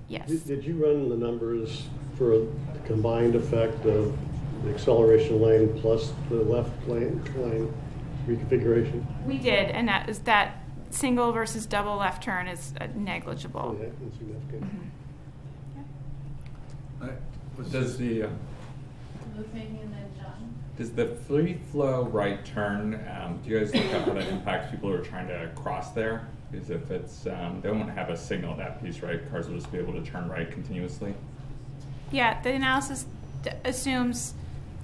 [SPEAKER 3] Yes.
[SPEAKER 12] Did you run the numbers for the combined effect of the acceleration lane plus the left lane reconfiguration?
[SPEAKER 3] We did, and that single versus double left turn is negligible.
[SPEAKER 12] Yeah, insignificant.
[SPEAKER 3] Mm-hmm.
[SPEAKER 10] Does the
[SPEAKER 6] Luke maybe and then John.
[SPEAKER 13] Does the free flow right turn, do you guys look up how that impacts people who are trying to cross there? Because if it's, they won't have a signal at that piece, right? Cars will just be able to turn right continuously.
[SPEAKER 3] Yeah, the analysis assumes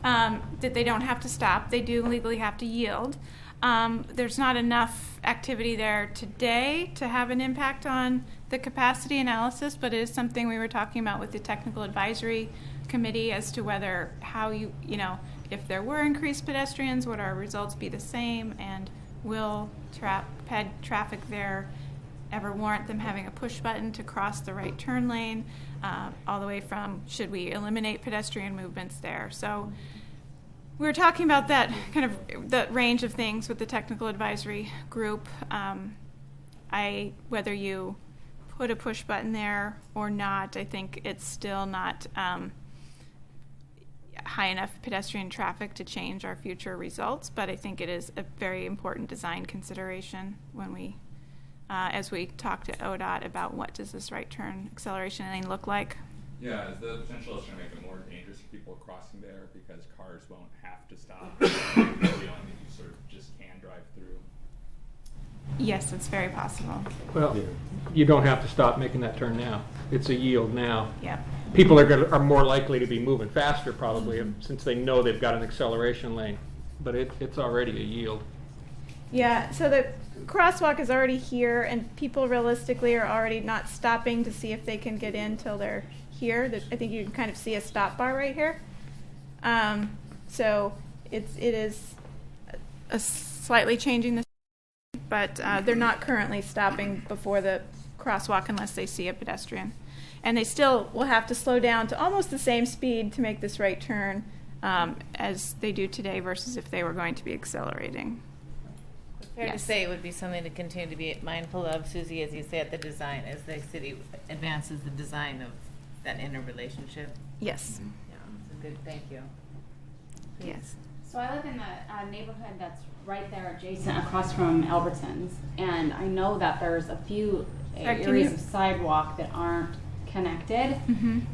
[SPEAKER 3] that they don't have to stop. They do legally have to yield. There's not enough activity there today to have an impact on the capacity analysis, but it is something we were talking about with the technical advisory committee as to whether if there were increased pedestrians, would our results be the same, and will traffic there ever warrant them having a push button to cross the right turn lane, all the way from should we eliminate pedestrian movements there. So we were talking about that kind of the range of things with the technical advisory group. Whether you put a push button there or not, I think it's still not high enough pedestrian traffic to change our future results, but I think it is a very important design consideration when we, as we talk to ODOT about what does this right turn acceleration lane look like.
[SPEAKER 13] Yeah, is the potential is going to make it more dangerous for people crossing there because cars won't have to stop, feeling that you sort of just can drive through?
[SPEAKER 3] Yes, it's very possible.
[SPEAKER 11] Well, you don't have to stop making that turn now. It's a yield now.
[SPEAKER 3] Yeah.
[SPEAKER 11] People are more likely to be moving faster probably since they know they've got an acceleration lane, but it's already a yield.
[SPEAKER 3] Yeah, so the crosswalk is already here, and people realistically are already not stopping to see if they can get in till they're here. I think you can kind of see a stop bar right here. So it is a slightly changing the, but they're not currently stopping before the crosswalk unless they see a pedestrian. And they still will have to slow down to almost the same speed to make this right turn as they do today versus if they were going to be accelerating.
[SPEAKER 2] Fair to
[SPEAKER 3] Yes.
[SPEAKER 2] say it would be something to continue to be mindful of, Susie, as you say, at the design, as the city advances the design of that interrelationship.
[SPEAKER 3] Yes.
[SPEAKER 2] Yeah, so good, thank you.
[SPEAKER 3] Yes.
[SPEAKER 6] So I live in a neighborhood that's right there adjacent across from Albertsons, and I know that there's a few areas of sidewalk that aren't connected,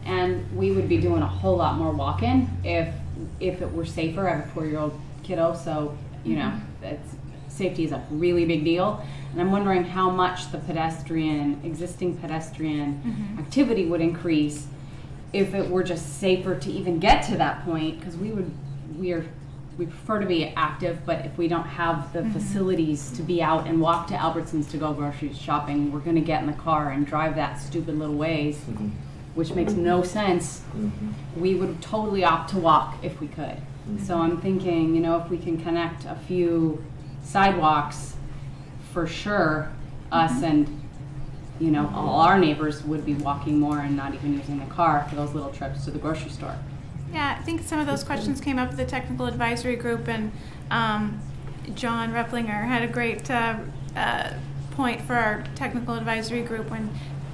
[SPEAKER 6] and we would be doing a whole lot more walking if it were safer. I have a 4-year-old kiddo, so you know safety is a really big deal, and I'm wondering how much the existing pedestrian activity would increase if it were just safer to even get to that point, because we prefer to be active, but if we don't have the facilities to be out and walk to Albertsons to go grocery shopping, we're going to get in the car and drive that stupid little ways, which makes no sense. We would totally opt to walk if we could. So I'm thinking, you know, if we can connect a few sidewalks, for sure, us and, you know, all our neighbors would be walking more and not even using the car for those little trips to the grocery store.
[SPEAKER 3] Yeah, I think some of those questions came up at the technical advisory group, and John Replinger had a great point for our technical advisory group when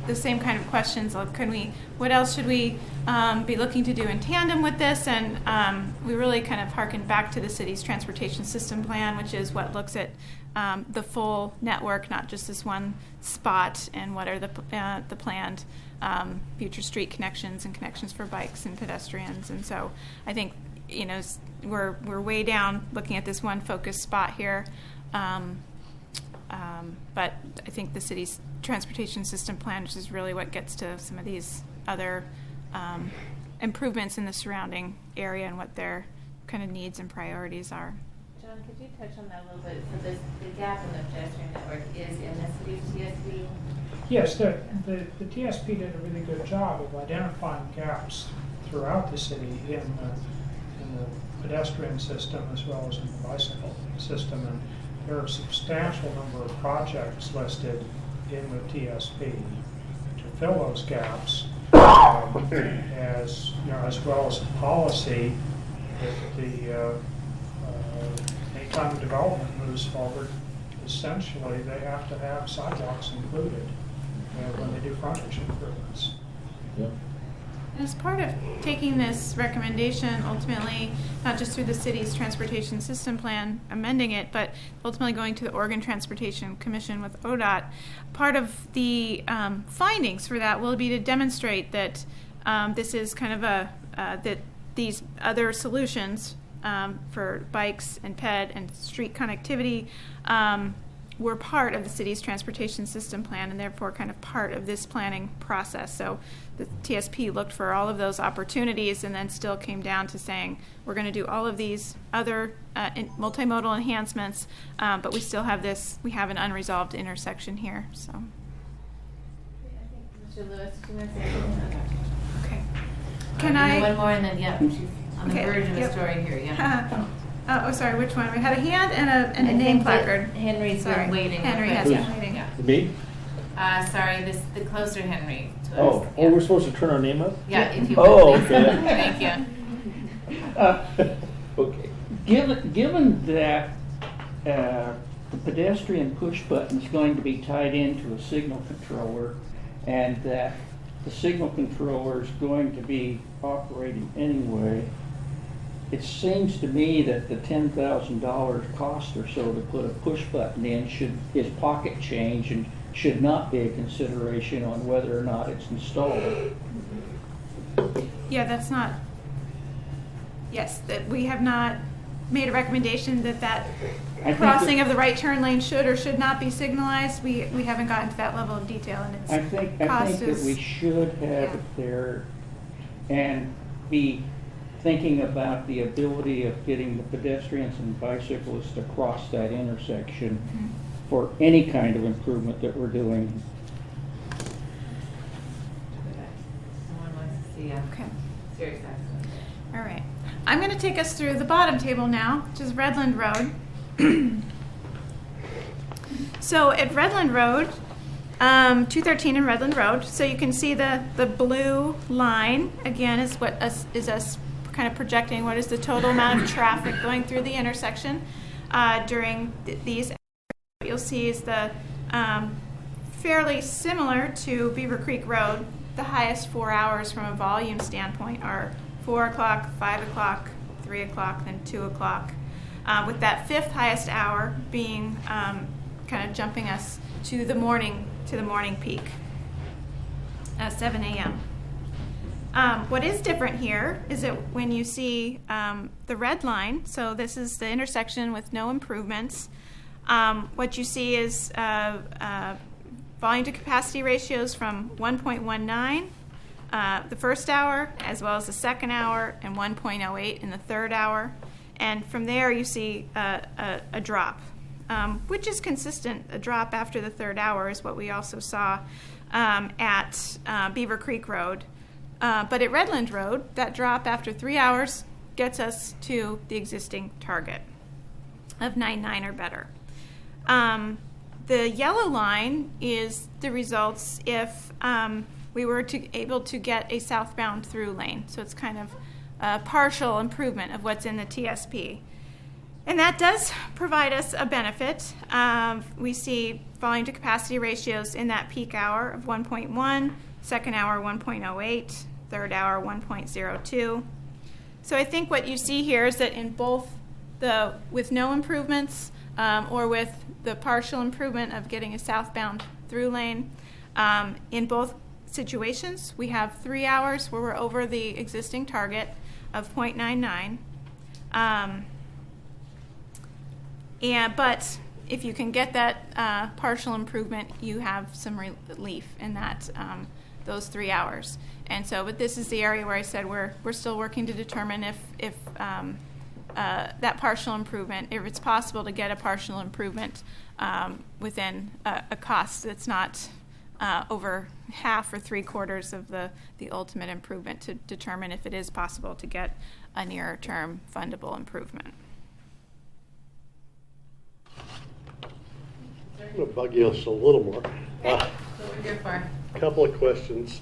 [SPEAKER 3] the same kind of questions, like what else should we be looking to do in tandem with this? And we really kind of harkened back to the city's transportation system plan, which is what looks at the full network, not just this one spot, and what are the planned future street connections and connections for bikes and pedestrians. And so I think, you know, we're way down looking at this one focused spot here. But I think the city's transportation system plan, which is really what gets to some of these other improvements in the surrounding area and what their kind of needs and priorities are.
[SPEAKER 2] John, could you touch on that a little bit? So the gap in the pedestrian network is in the city's TSP?
[SPEAKER 4] Yes, the TSP did a really good job of identifying gaps throughout the city in the pedestrian system as well as in the bicycle system, and there are a substantial number of projects listed in the TSP to fill those gaps, as you know, as well as a policy that anytime the development moves forward, essentially they have to have sidewalks included when they do frontage improvements.
[SPEAKER 5] Yeah.
[SPEAKER 3] As part of taking this recommendation, ultimately, not just through the city's transportation system plan, amending it, but ultimately going to the Oregon Transportation Commission with ODOT, part of the findings for that will be to demonstrate that this is kind of that these other solutions for bikes and ped and street connectivity were part of the city's transportation system plan and therefore kind of part of this planning process. So the TSP looked for all of those opportunities and then still came down to saying we're going to do all of these other multimodal enhancements, but we still have we have an unresolved intersection here. So.
[SPEAKER 2] Mr. Lewis, do you want to say anything?
[SPEAKER 3] Okay.
[SPEAKER 2] Can I? One more and then, yeah, she's on the
[SPEAKER 3] Okay,
[SPEAKER 2] verge of
[SPEAKER 3] yep.
[SPEAKER 2] a story here, yeah.
[SPEAKER 3] Sorry, which one? We had a hand and a name placard.
[SPEAKER 2] Henry's
[SPEAKER 3] Sorry.
[SPEAKER 2] been waiting.
[SPEAKER 3] Henry
[SPEAKER 2] real
[SPEAKER 3] has
[SPEAKER 2] quick.
[SPEAKER 3] been waiting.
[SPEAKER 2] Yeah.
[SPEAKER 12] Me?
[SPEAKER 2] Sorry, the closer Henry to us.
[SPEAKER 12] Oh,
[SPEAKER 2] Yeah.
[SPEAKER 12] we're supposed to turn our name up?
[SPEAKER 2] Yeah, if you would,
[SPEAKER 12] Oh,
[SPEAKER 2] please.
[SPEAKER 12] okay.
[SPEAKER 2] Thank you.
[SPEAKER 12] Okay.
[SPEAKER 14] Given that the pedestrian push button is going to be tied into a signal controller, and that the signal controller is going to be operating anyway, it seems to me that the $10,000 cost or so to put a push button in is pocket change and should not be a consideration on whether or not it's installed.
[SPEAKER 3] Yeah, that's not. Yes, that we have not made a recommendation that crossing of the right turn lane should or should not be signalized. We haven't gotten to that level of detail, and its
[SPEAKER 14] I think
[SPEAKER 3] cost
[SPEAKER 14] that we should have
[SPEAKER 3] yeah.
[SPEAKER 14] it there and be thinking about the ability of getting the pedestrians and bicyclists across that intersection for any kind of improvement that we're doing.
[SPEAKER 2] Someone wants to see a
[SPEAKER 3] Okay.
[SPEAKER 2] serious accident.
[SPEAKER 3] All right. I'm going to take us through the bottom table now, which is Redland Road. So at Redland Road, 213 in Redland Road, so you can see the blue line, again, is what is us kind of projecting what is the total amount of traffic going through the intersection during these. What you'll see is the fairly similar to Beaver Creek Road. The highest 4 hours from a volume standpoint are 4 o'clock, 5 o'clock, 3 o'clock, then 2 o'clock, with that fifth highest hour being kind of jumping us to the morning peak, 7 a.m. What is different here is that when you see the red line, so this is the intersection with no improvements, what you see is volume to capacity ratios from 1.19 the first hour, as well as the second hour, and 1.08 in the third hour. And from there you see a drop, which is consistent. A drop after the third hour is what we also saw at Beaver Creek Road. But at Redland Road, that drop after 3 hours gets us to the existing target of 9.9 or better. The yellow line is the results if we were able to get a southbound through lane. So it's kind of a partial improvement of what's in the TSP. And that does provide us a benefit. We see volume to capacity ratios in that peak hour of 1.1, second hour 1.08, third hour 1.02. So I think what you see here is that in both the with no improvements or with the partial improvement of getting a southbound through lane, in both situations we have 3 hours where we're over the existing target of 0.99. But if you can get that partial improvement, you have some relief in that those 3 hours. And so, but this is the area where I said we're still working to determine if that partial improvement, if it's possible to get a partial improvement within a cost that's not over half or 3/4 of the ultimate improvement, to determine if it is possible to get a nearer term fundable improvement.
[SPEAKER 12] I'm going to bug you just a little more.
[SPEAKER 2] That's what we're here for.
[SPEAKER 12] Couple of questions.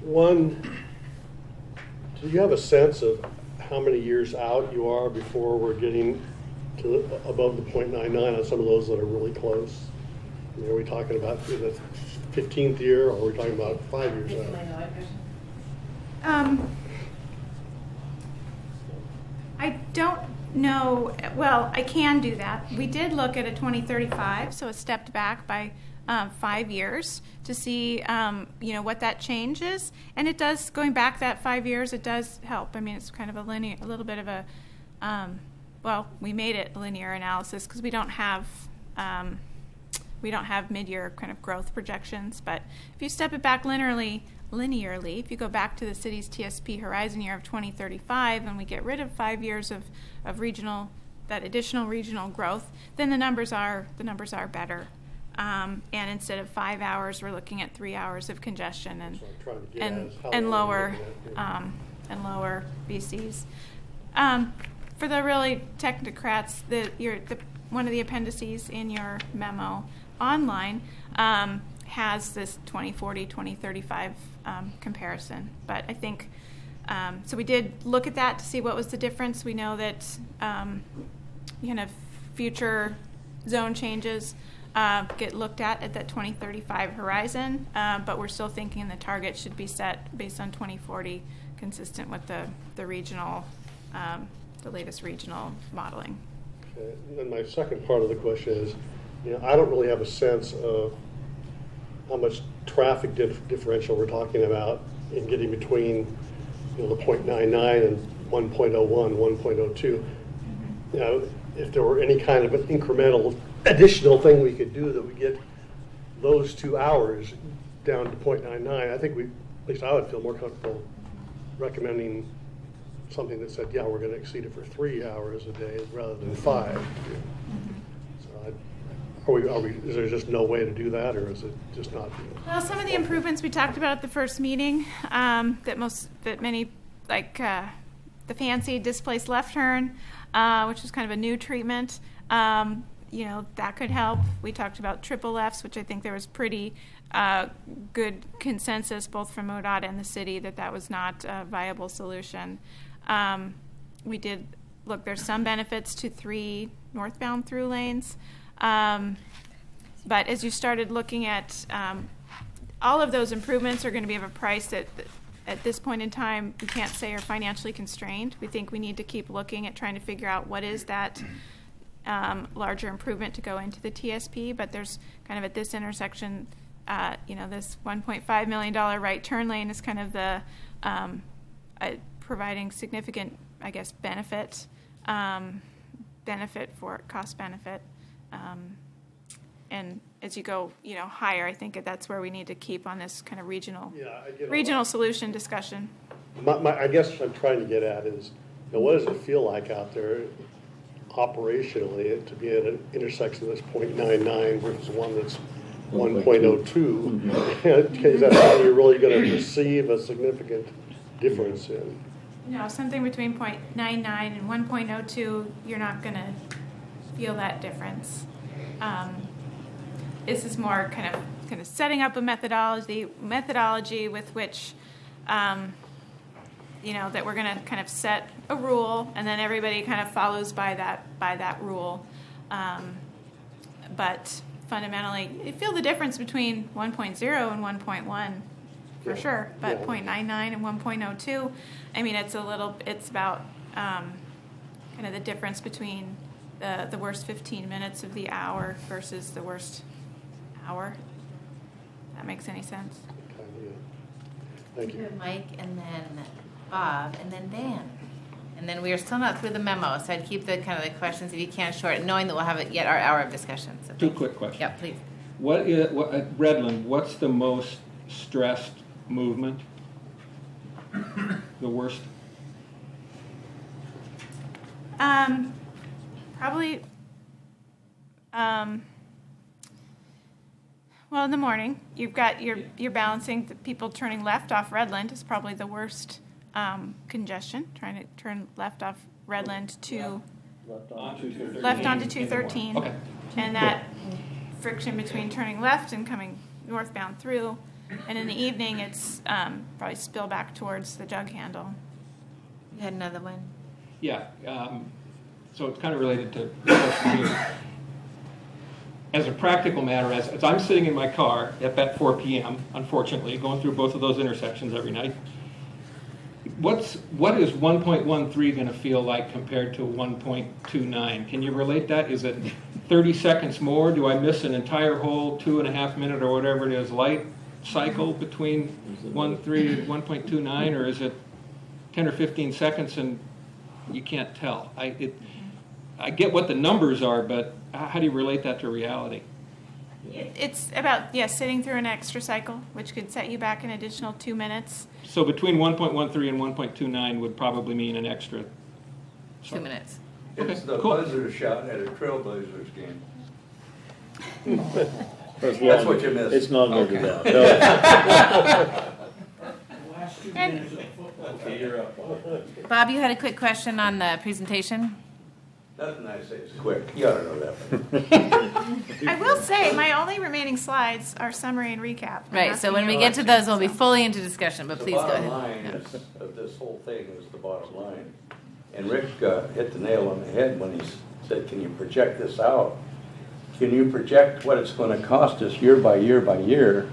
[SPEAKER 12] One, do you have a sense of how many years out you are before we're getting to above the 0.99 on some of those that are really close? I mean, are we talking about the 15th year, or are we talking about 5 years out?
[SPEAKER 3] I don't know. Well, I can do that. We did look at a 2035, so it stepped back by 5 years to see, what that change is. And it does, going back that 5 years, it does help. I mean, it's kind of a little bit of a, we made it a linear analysis because we don't have mid-year kind of growth projections. But if you step it back linearly, if you go back to the city's TSP horizon year of 2035 and we get rid of 5 years of regional, that additional regional growth, then the numbers are better. And instead of 5 hours, we're looking at 3 hours of congestion and lower VCs. For the really technocrats, one of the appendices in your memo online has this 2040, 2035 comparison. But I think, so we did look at that to see what was the difference. We know that future zone changes get looked at that 2035 horizon, but we're still thinking the target should be set based on 2040, consistent with the regional, the latest regional modeling.
[SPEAKER 12] Okay. And my second part of the question is, I don't really have a sense of how much traffic differential we're talking about in getting between, the 0.99 and 1.01, 1.02. If there were any kind of an incremental additional thing we could do that would get those 2 hours down to 0.99, I think at least I would feel more comfortable recommending something that said, yeah, we're going to exceed it for 3 hours a day rather than 5. So is there just no way to do that, or is it just not?
[SPEAKER 3] Well, some of the improvements we talked about at the first meeting, that many, like the fancy displaced left turn, which is kind of a new treatment, that could help. We talked about triple lefts, which I think there was pretty good consensus both from MoDOT and the city that was not a viable solution. We did look, there's some benefits to 3 northbound through lanes. But as you started looking at all of those improvements are going to be of a price that at this point in time we can't say are financially constrained. We think we need to keep looking at trying to figure out what is that larger improvement to go into the TSP. But there's kind of at this intersection, this $1.5 million right turn lane is kind of the providing significant, I guess, benefit for cost benefit. And as you go, higher, I think that's where we need to keep on this kind of regional solution discussion.
[SPEAKER 12] I guess what I'm trying to get at is, what does it feel like out there operationally to be at an intersection that's 0.99 versus one that's 1.02? Is that how you're really going to perceive a significant difference in?
[SPEAKER 3] No, something between 0.99 and 1.02, you're not going to feel that difference. This is more kind of setting up a methodology with which, that we're going to kind of set a rule, and then everybody kind of follows by that rule. But fundamentally, you feel the difference between 1.0 and 1.1 for sure. But 0.99 and 1.02, I mean, it's about kind of the difference between the worst 15 minutes of the hour versus the worst hour. If that makes any sense.
[SPEAKER 12] Thank you.
[SPEAKER 2] Mike, and then Bob, and then Dan. And then we are still not through the memo, so I'd keep the kind of the questions, if you can, short, knowing that we'll have it yet our hour of discussion. So
[SPEAKER 11] 2 quick questions.
[SPEAKER 2] Yeah, please.
[SPEAKER 11] At Redland, what's the most stressed movement? The worst?
[SPEAKER 3] Probably, well, in the morning, you're balancing the people turning left off Redland is probably the worst congestion, trying to turn left off Redland to left onto 213.
[SPEAKER 11] Okay.
[SPEAKER 3] And that friction between turning left and coming northbound through. And in the evening, it's probably spill back towards the jug handle.
[SPEAKER 2] You had another one?
[SPEAKER 11] Yeah. So it's kind of related to the question here. As a practical matter, as I'm sitting in my car at that 4 p.m., unfortunately, going through both of those intersections every night, what is 1.13 going to feel like compared to 1.29? Can you relate that? Is it 30 seconds more? Do I miss an entire whole 2.5 minute or whatever it is light cycle between 1.3 and 1.29, or is it 10 or 15 seconds and you can't tell? I get what the numbers are, but how do you relate that to reality?
[SPEAKER 3] It's about, sitting through an extra cycle, which could set you back an additional 2 minutes.
[SPEAKER 11] So between 1.13 and 1.29 would probably mean an extra
[SPEAKER 2] 2 minutes.
[SPEAKER 9] It's the buzzer shot at a Trailblazers game.
[SPEAKER 5] That's
[SPEAKER 9] what you missed.
[SPEAKER 5] It's not going to do that.
[SPEAKER 14] Last 2 minutes of football.
[SPEAKER 9] Okay, you're up.
[SPEAKER 2] Bob, you had a quick question on the presentation?
[SPEAKER 9] Nothing I say is quick. You ought to know that.
[SPEAKER 3] I will say, my only remaining slides are summary and recap.
[SPEAKER 2] Right, so when we get to those, we'll be fully into discussion, but please go ahead.
[SPEAKER 9] The bottom line of this whole thing is the bottom line. And Rick hit the nail on the head when he said, can you project this out? Can you project what it's going to cost us year by year by year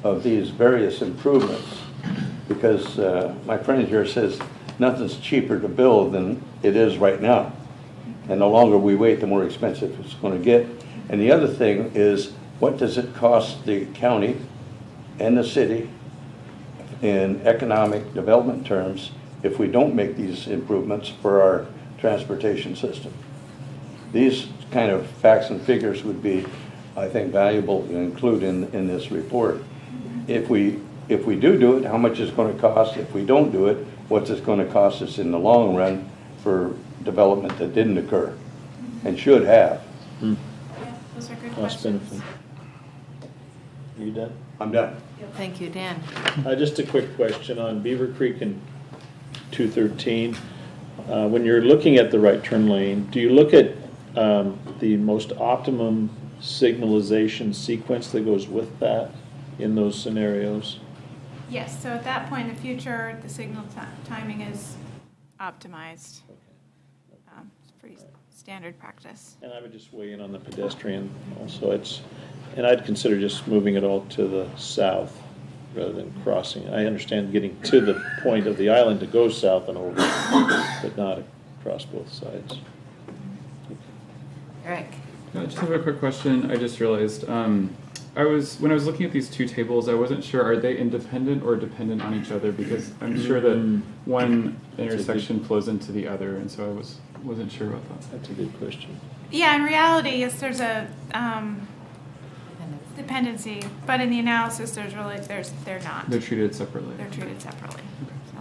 [SPEAKER 9] of these various improvements? Because my friend here says nothing's cheaper to build than it is right now. And the longer we wait, the more expensive it's going to get. And the other thing is, what does it cost the county and the city in economic development terms if we don't make these improvements for our transportation system? These kind of facts and figures would be, I think, valuable to include in this report. If we do it, how much it's going to cost. If we don't do it, what's it gonna cost us in the long run for development that didn't occur and should have.
[SPEAKER 3] Yeah, those are good
[SPEAKER 5] Cost
[SPEAKER 3] questions.
[SPEAKER 5] benefit. You done?
[SPEAKER 9] I'm done.
[SPEAKER 2] Thank you, Dan.
[SPEAKER 5] Just a quick question on Beaver Creek and 213. When you're looking at the right turn lane, do you look at the most optimum signalization sequence that goes with that in those scenarios?
[SPEAKER 3] Yes, so at that point in the future, the signal timing is optimized. It's pretty standard practice.
[SPEAKER 5] And I would just weigh in on the pedestrian also. And I'd consider just moving it all to the south rather than crossing. I understand getting to the point of the island to go south and over, but not across both sides.
[SPEAKER 2] Eric.
[SPEAKER 10] I just have a quick question. I just realized when I was looking at these two tables, I wasn't sure, are they independent or dependent on each other? Because I'm sure that one intersection flows into the other, and so I wasn't sure about that.
[SPEAKER 5] That's a good question.
[SPEAKER 3] Yeah, in reality, yes, there's a dependency, but in the analysis, they're not.
[SPEAKER 10] They're treated separately.
[SPEAKER 3] They're treated separately. So.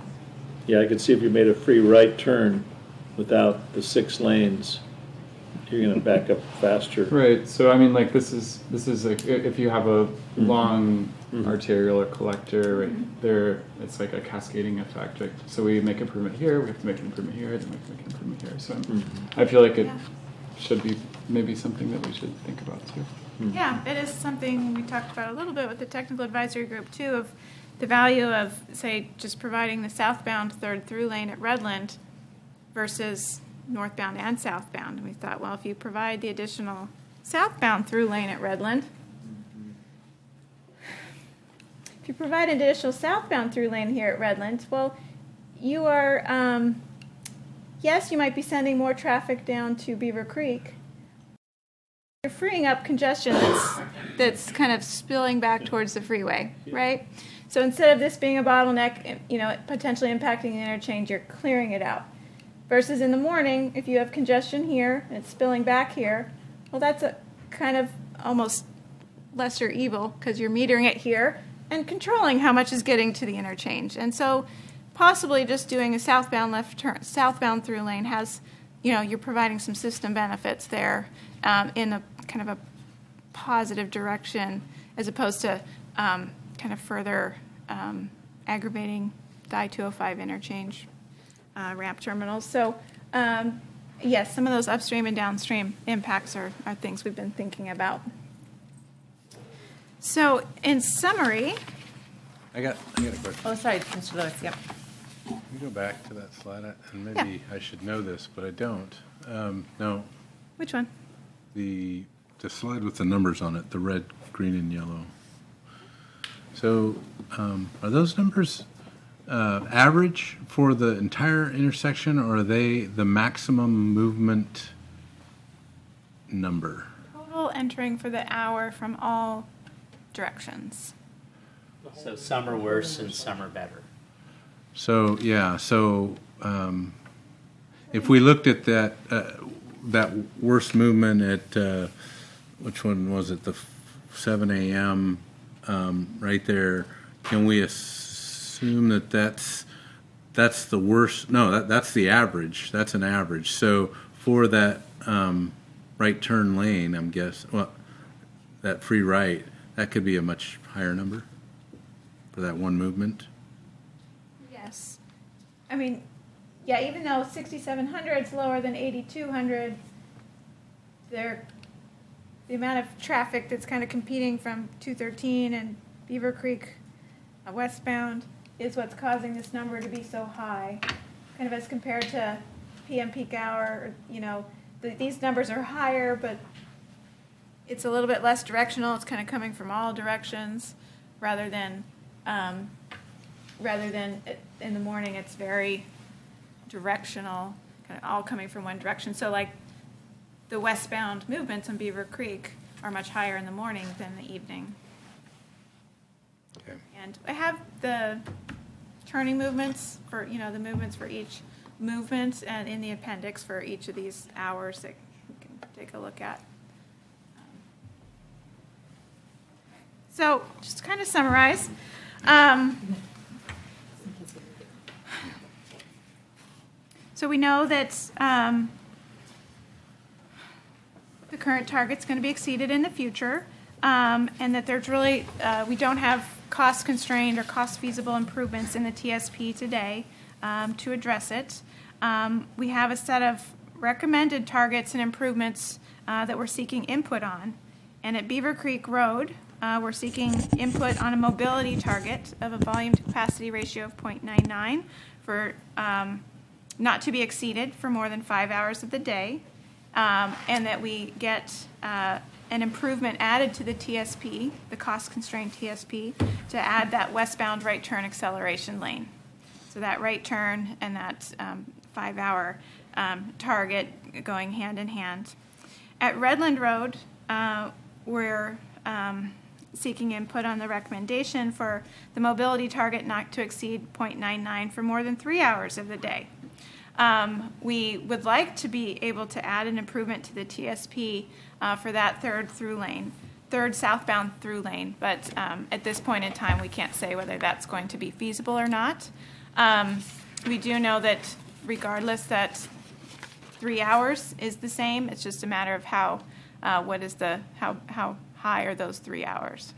[SPEAKER 5] Yeah, I could see if you made a free right turn without the 6 lanes, you're going to back up faster.
[SPEAKER 10] Right. So I mean, like this is like if you have a long arterial or collector, right there, it's like a cascading effect. Right? So we make improvement here, we have to make an improvement here, then we have to make an improvement here. So I feel like it should be maybe something that we should think about too.
[SPEAKER 3] Yeah, it is something we talked about a little bit with the technical advisory group too, of the value of, say, just providing the southbound third through lane at Redland versus northbound and southbound. And we thought, well, if you provide the additional southbound through lane at Redland, if you provide an additional southbound through lane here at Redland, well, you are, yes, you might be sending more traffic down to Beaver Creek. You're freeing up congestion that's kind of spilling back towards the freeway, right? So instead of this being a bottleneck, potentially impacting the interchange, you're clearing it out. Versus in the morning, if you have congestion here and it's spilling back here, well, that's a kind of almost lesser evil because you're metering it here and controlling how much is getting to the interchange. And so possibly just doing a southbound left turn, southbound through lane has, you're providing some system benefits there in a kind of a positive direction as opposed to kind of further aggravating the I-205 interchange ramp terminals. So yes, some of those upstream and downstream impacts are things we've been thinking about. So in summary,
[SPEAKER 1] I got a question.
[SPEAKER 2] Oh, sorry, Mr. Lewis. Yep.
[SPEAKER 1] Can we go back to that slide? And maybe I should know this, but I don't. No.
[SPEAKER 3] Which one?
[SPEAKER 1] The slide with the numbers on it, the red, green, and yellow. So are those numbers average for the entire intersection, or are they the maximum movement number?
[SPEAKER 3] Total entering for the hour from all directions.
[SPEAKER 15] So some are worse and some are better.
[SPEAKER 1] So if we looked at that worst movement at which one was it, the 7 a.m. Right there, can we assume that that's the worst? No, that's the average. That's an average. So for that right turn lane, I'm guessing, well, that free right, that could be a much higher number for that one movement.
[SPEAKER 3] Yes. I mean, yeah, even though 6,700 is lower than 8,200, the amount of traffic that's kind of competing from 213 and Beaver Creek westbound is what's causing this number to be so high, kind of as compared to PM peak hour. These numbers are higher, but it's a little bit less directional. It's kind of coming from all directions rather than in the morning it's very directional, kind of all coming from one direction. So like the westbound movements on Beaver Creek are much higher in the morning than the evening.
[SPEAKER 1] Okay.
[SPEAKER 3] And I have the turning movements for, the movements for each movement and in the appendix for each of these hours that you can take a look at. So just to kind of summarize, So we know that the current target's going to be exceeded in the future, and that there's really, we don't have cost-constrained or cost-feasible improvements in the TSP today to address it. We have a set of recommended targets and improvements that we're seeking input on. And at Beaver Creek Road, we're seeking input on a mobility target of a volume to capacity ratio of 0.99 for not to be exceeded for more than 5 hours of the day, and that we get an improvement added to the TSP, the cost-constrained TSP, to add that westbound right turn acceleration lane. So that right turn and that 5-hour target going hand in hand. At Redland Road, we're seeking input on the recommendation for the mobility target not to exceed 0.99 for more than 3 hours of the day. We would like to be able to add an improvement to the TSP for that third southbound through lane, but at this point in time, we can't say whether that's going to be feasible or not. We do know that regardless that 3 hours is the same, it's just a matter of how high are those 3 hours.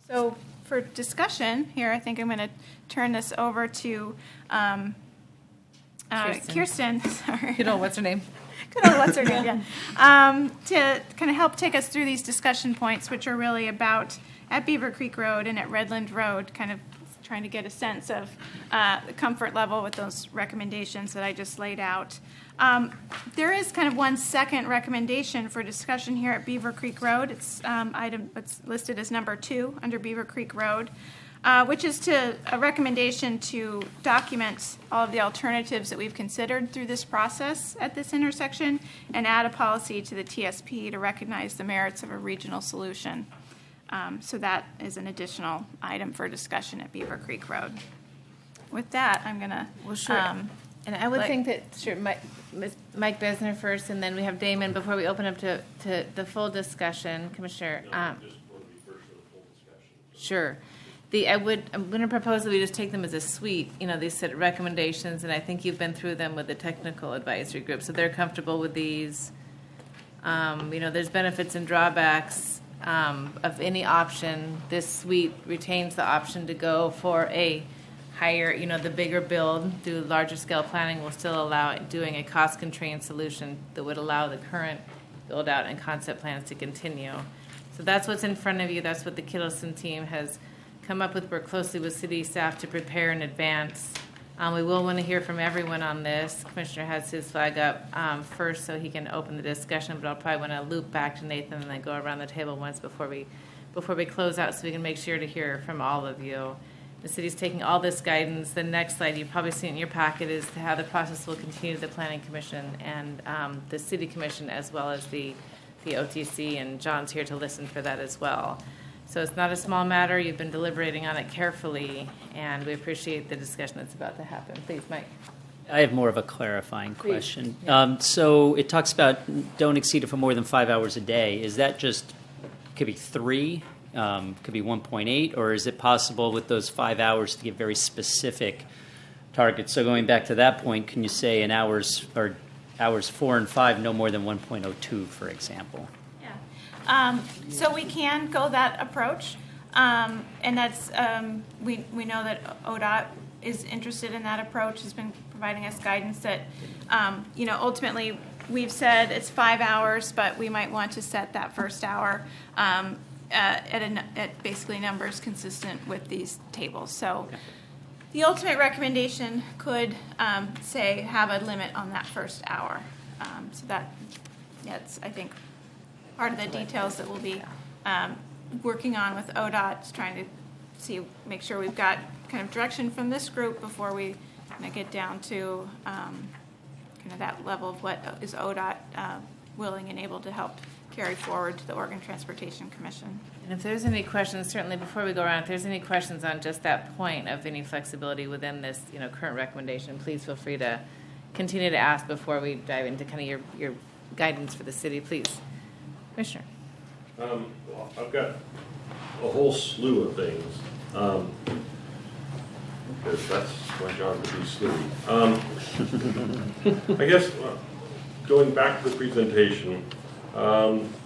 [SPEAKER 3] So for discussion here, I think I'm going to turn this over to Kirsten. Sorry.
[SPEAKER 2] Good old, what's her name?
[SPEAKER 3] Good old, what's her name? Yeah. To kind of help take us through these discussion points, which are really about at Beaver Creek Road and at Redland Road, kind of trying to get a sense of the comfort level with those recommendations that I just laid out. There is kind of one second recommendation for discussion here at Beaver Creek Road. It's it's listed as number 2 under Beaver Creek Road, which is a recommendation to document all of the alternatives that we've considered through this process at this intersection and add a policy to the TSP to recognize the merits of a regional solution. So that is an additional item for discussion at Beaver Creek Road. With that, I'm going to...
[SPEAKER 2] Well, sure. And I would think that, sure, Mike Besner first, and then we have Damon before we open up to the full discussion. Commissioner... Sure. I'm going to propose that we just take them as a suite, these set of recommendations, and I think you've been through them with the technical advisory group, so they're comfortable with these. There's benefits and drawbacks of any option. This suite retains the option to go for a higher, the bigger build through larger scale planning will still allow doing a cost-constrained solution that would allow the current build-out and concept plans to continue. So that's what's in front of you. That's what the Kittleson team has come up with. Work closely with city staff to prepare in advance. We will want to hear from everyone on this. Commissioner has his flag up first so he can open the discussion, but I'll probably want to loop back to Nathan and then go around the table once before we close out so we can make sure to hear from all of you. The city's taking all this guidance. The next slide you've probably seen in your packet is how the process will continue to the Planning Commission and the City Commission as well as the OTC, and John's here to listen for that as well. So it's not a small matter. You've been deliberating on it carefully, and we appreciate the discussion that's about to happen. Please, Mike.
[SPEAKER 15] I have more of a clarifying question.
[SPEAKER 2] Yeah.
[SPEAKER 15] So it talks about don't exceed it for more than 5 hours a day. Is that just, could be 3, could be 1.8, or is it possible with those 5 hours to give very specific targets? So going back to that point, can you say in hours 4 and 5, no more than 1.02, for example?
[SPEAKER 3] So we can go that approach, and that's we know that ODOT is interested in that approach. Has been providing us guidance that ultimately we've said it's 5 hours, but we might want to set that first hour at basically numbers consistent with these tables. So the ultimate recommendation could say have a limit on that first hour. So that's I think part of the details that we'll be working on with ODOT, trying to make sure we've got kind of direction from this group before we kind of get down to kind of that level of what is ODOT willing and able to help carry forward to the Oregon Transportation Commission.
[SPEAKER 2] And if there's any questions, certainly before we go around, if there's any questions on just that point of any flexibility within this current recommendation, please feel free to continue to ask before we dive into kind of your guidance for the city, please. Commissioner.
[SPEAKER 7] I've got a whole slew of things. because that's my job to be snooty. I guess, going back to the presentation,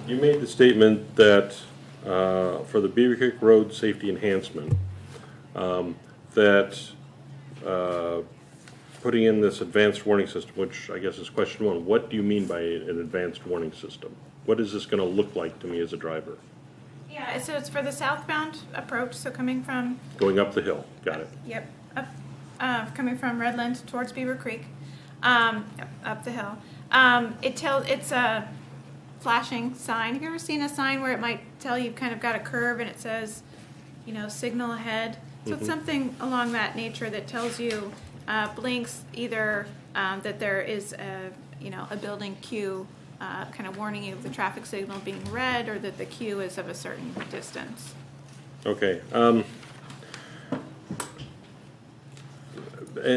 [SPEAKER 7] you made the statement that for the Beaver Creek Road Safety Enhancement, that putting in this advanced warning system, which I guess is question one, what do you mean by an advanced warning system? What is this going to look like to me as a driver?
[SPEAKER 3] Yeah, so it's for the southbound approach, so coming from,
[SPEAKER 7] Going up the hill, got it.
[SPEAKER 3] yep, up, coming from Redland towards Beaver Creek, up the hill. It's a flashing sign. Have you ever seen a sign where it might tell you've kind of got a curve and it says, you know, signal ahead? So it's something along that nature that tells you, blinks either that there is a building queue, kind of warning you of the traffic signal being red, or that the queue is of a certain distance.
[SPEAKER 7] Okay. And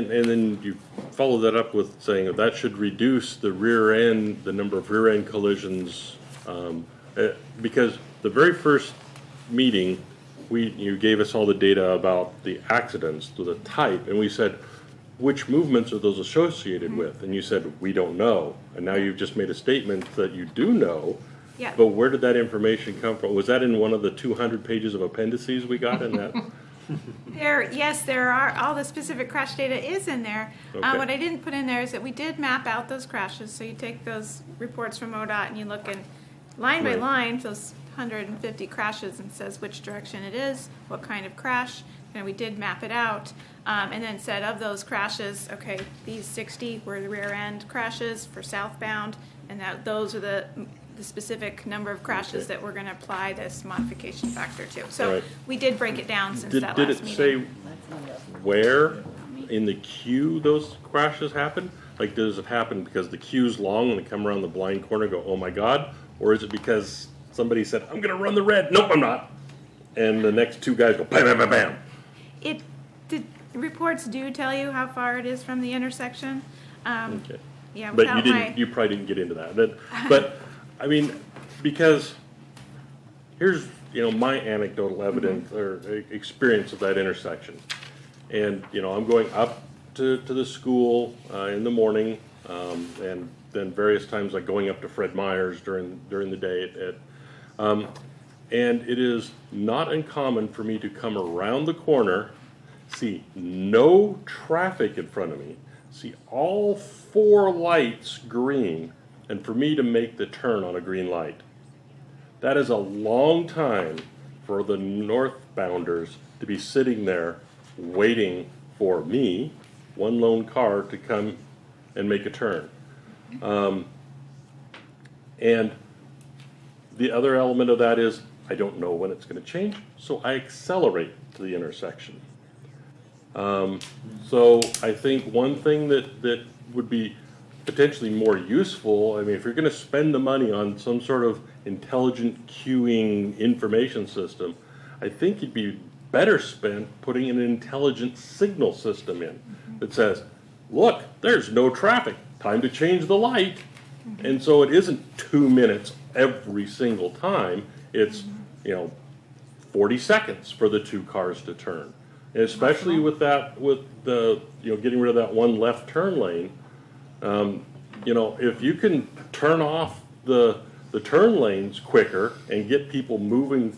[SPEAKER 7] then you follow that up with saying that should reduce the number of rear end collisions, because the very first meeting, you gave us all the data about the accidents, the type, and we said, which movements are those associated with? And you said, we don't know. And now you've just made a statement that you do know.
[SPEAKER 3] Yeah.
[SPEAKER 7] But where did that information come from? Was that in one of the 200 pages of appendices we got in that?
[SPEAKER 3] There are, all the specific crash data is in there.
[SPEAKER 7] Okay.
[SPEAKER 3] What I didn't put in there is that we did map out those crashes. So you take those reports from ODOT and you look in line by
[SPEAKER 7] Right.
[SPEAKER 3] line, those 150 crashes, and says which direction it is, what kind of crash. And we did map it out, and then said of those crashes, okay, these 60 were the rear end crashes for southbound, and that those are the specific number of crashes that we're going to apply this modification factor to. So
[SPEAKER 7] Right.
[SPEAKER 3] we did break it down since
[SPEAKER 7] Did
[SPEAKER 3] that
[SPEAKER 7] it
[SPEAKER 3] last meeting.
[SPEAKER 7] say where in the queue those crashes happen? Like, does it happen because the queue's long and they come around the blind corner and go, oh my God? Or is it because somebody said, I'm going to run the red? Nope, I'm not. And the next two guys go, bam, bam, bam, bam.
[SPEAKER 3] The reports do tell you how far it is from the intersection.
[SPEAKER 7] Okay.
[SPEAKER 3] Yeah,
[SPEAKER 7] But
[SPEAKER 3] without
[SPEAKER 7] you probably didn't get into that. But I mean, because here's, my anecdotal evidence or experience of that intersection. And, I'm going up to the school in the morning, and then various times like going up to Fred Meyer's during the day and it is not uncommon for me to come around the corner, see no traffic in front of me, see all 4 lights green, and for me to make the turn on a green light. That is a long time for the northbounders to be sitting there waiting for me, one lone car, to come and make a turn. And the other element of that is I don't know when it's going to change, so I accelerate to the intersection. So I think one thing that would be potentially more useful, I mean, if you're going to spend the money on some sort of intelligent queuing information system, I think it'd be better spent putting an intelligent signal system in that says, look, there's no traffic, time to change the light. And so it isn't 2 minutes every single time, it's 40 seconds for the 2 cars to turn. And especially with the getting rid of that one left turn lane, if you can turn off the turn lanes quicker and get people moving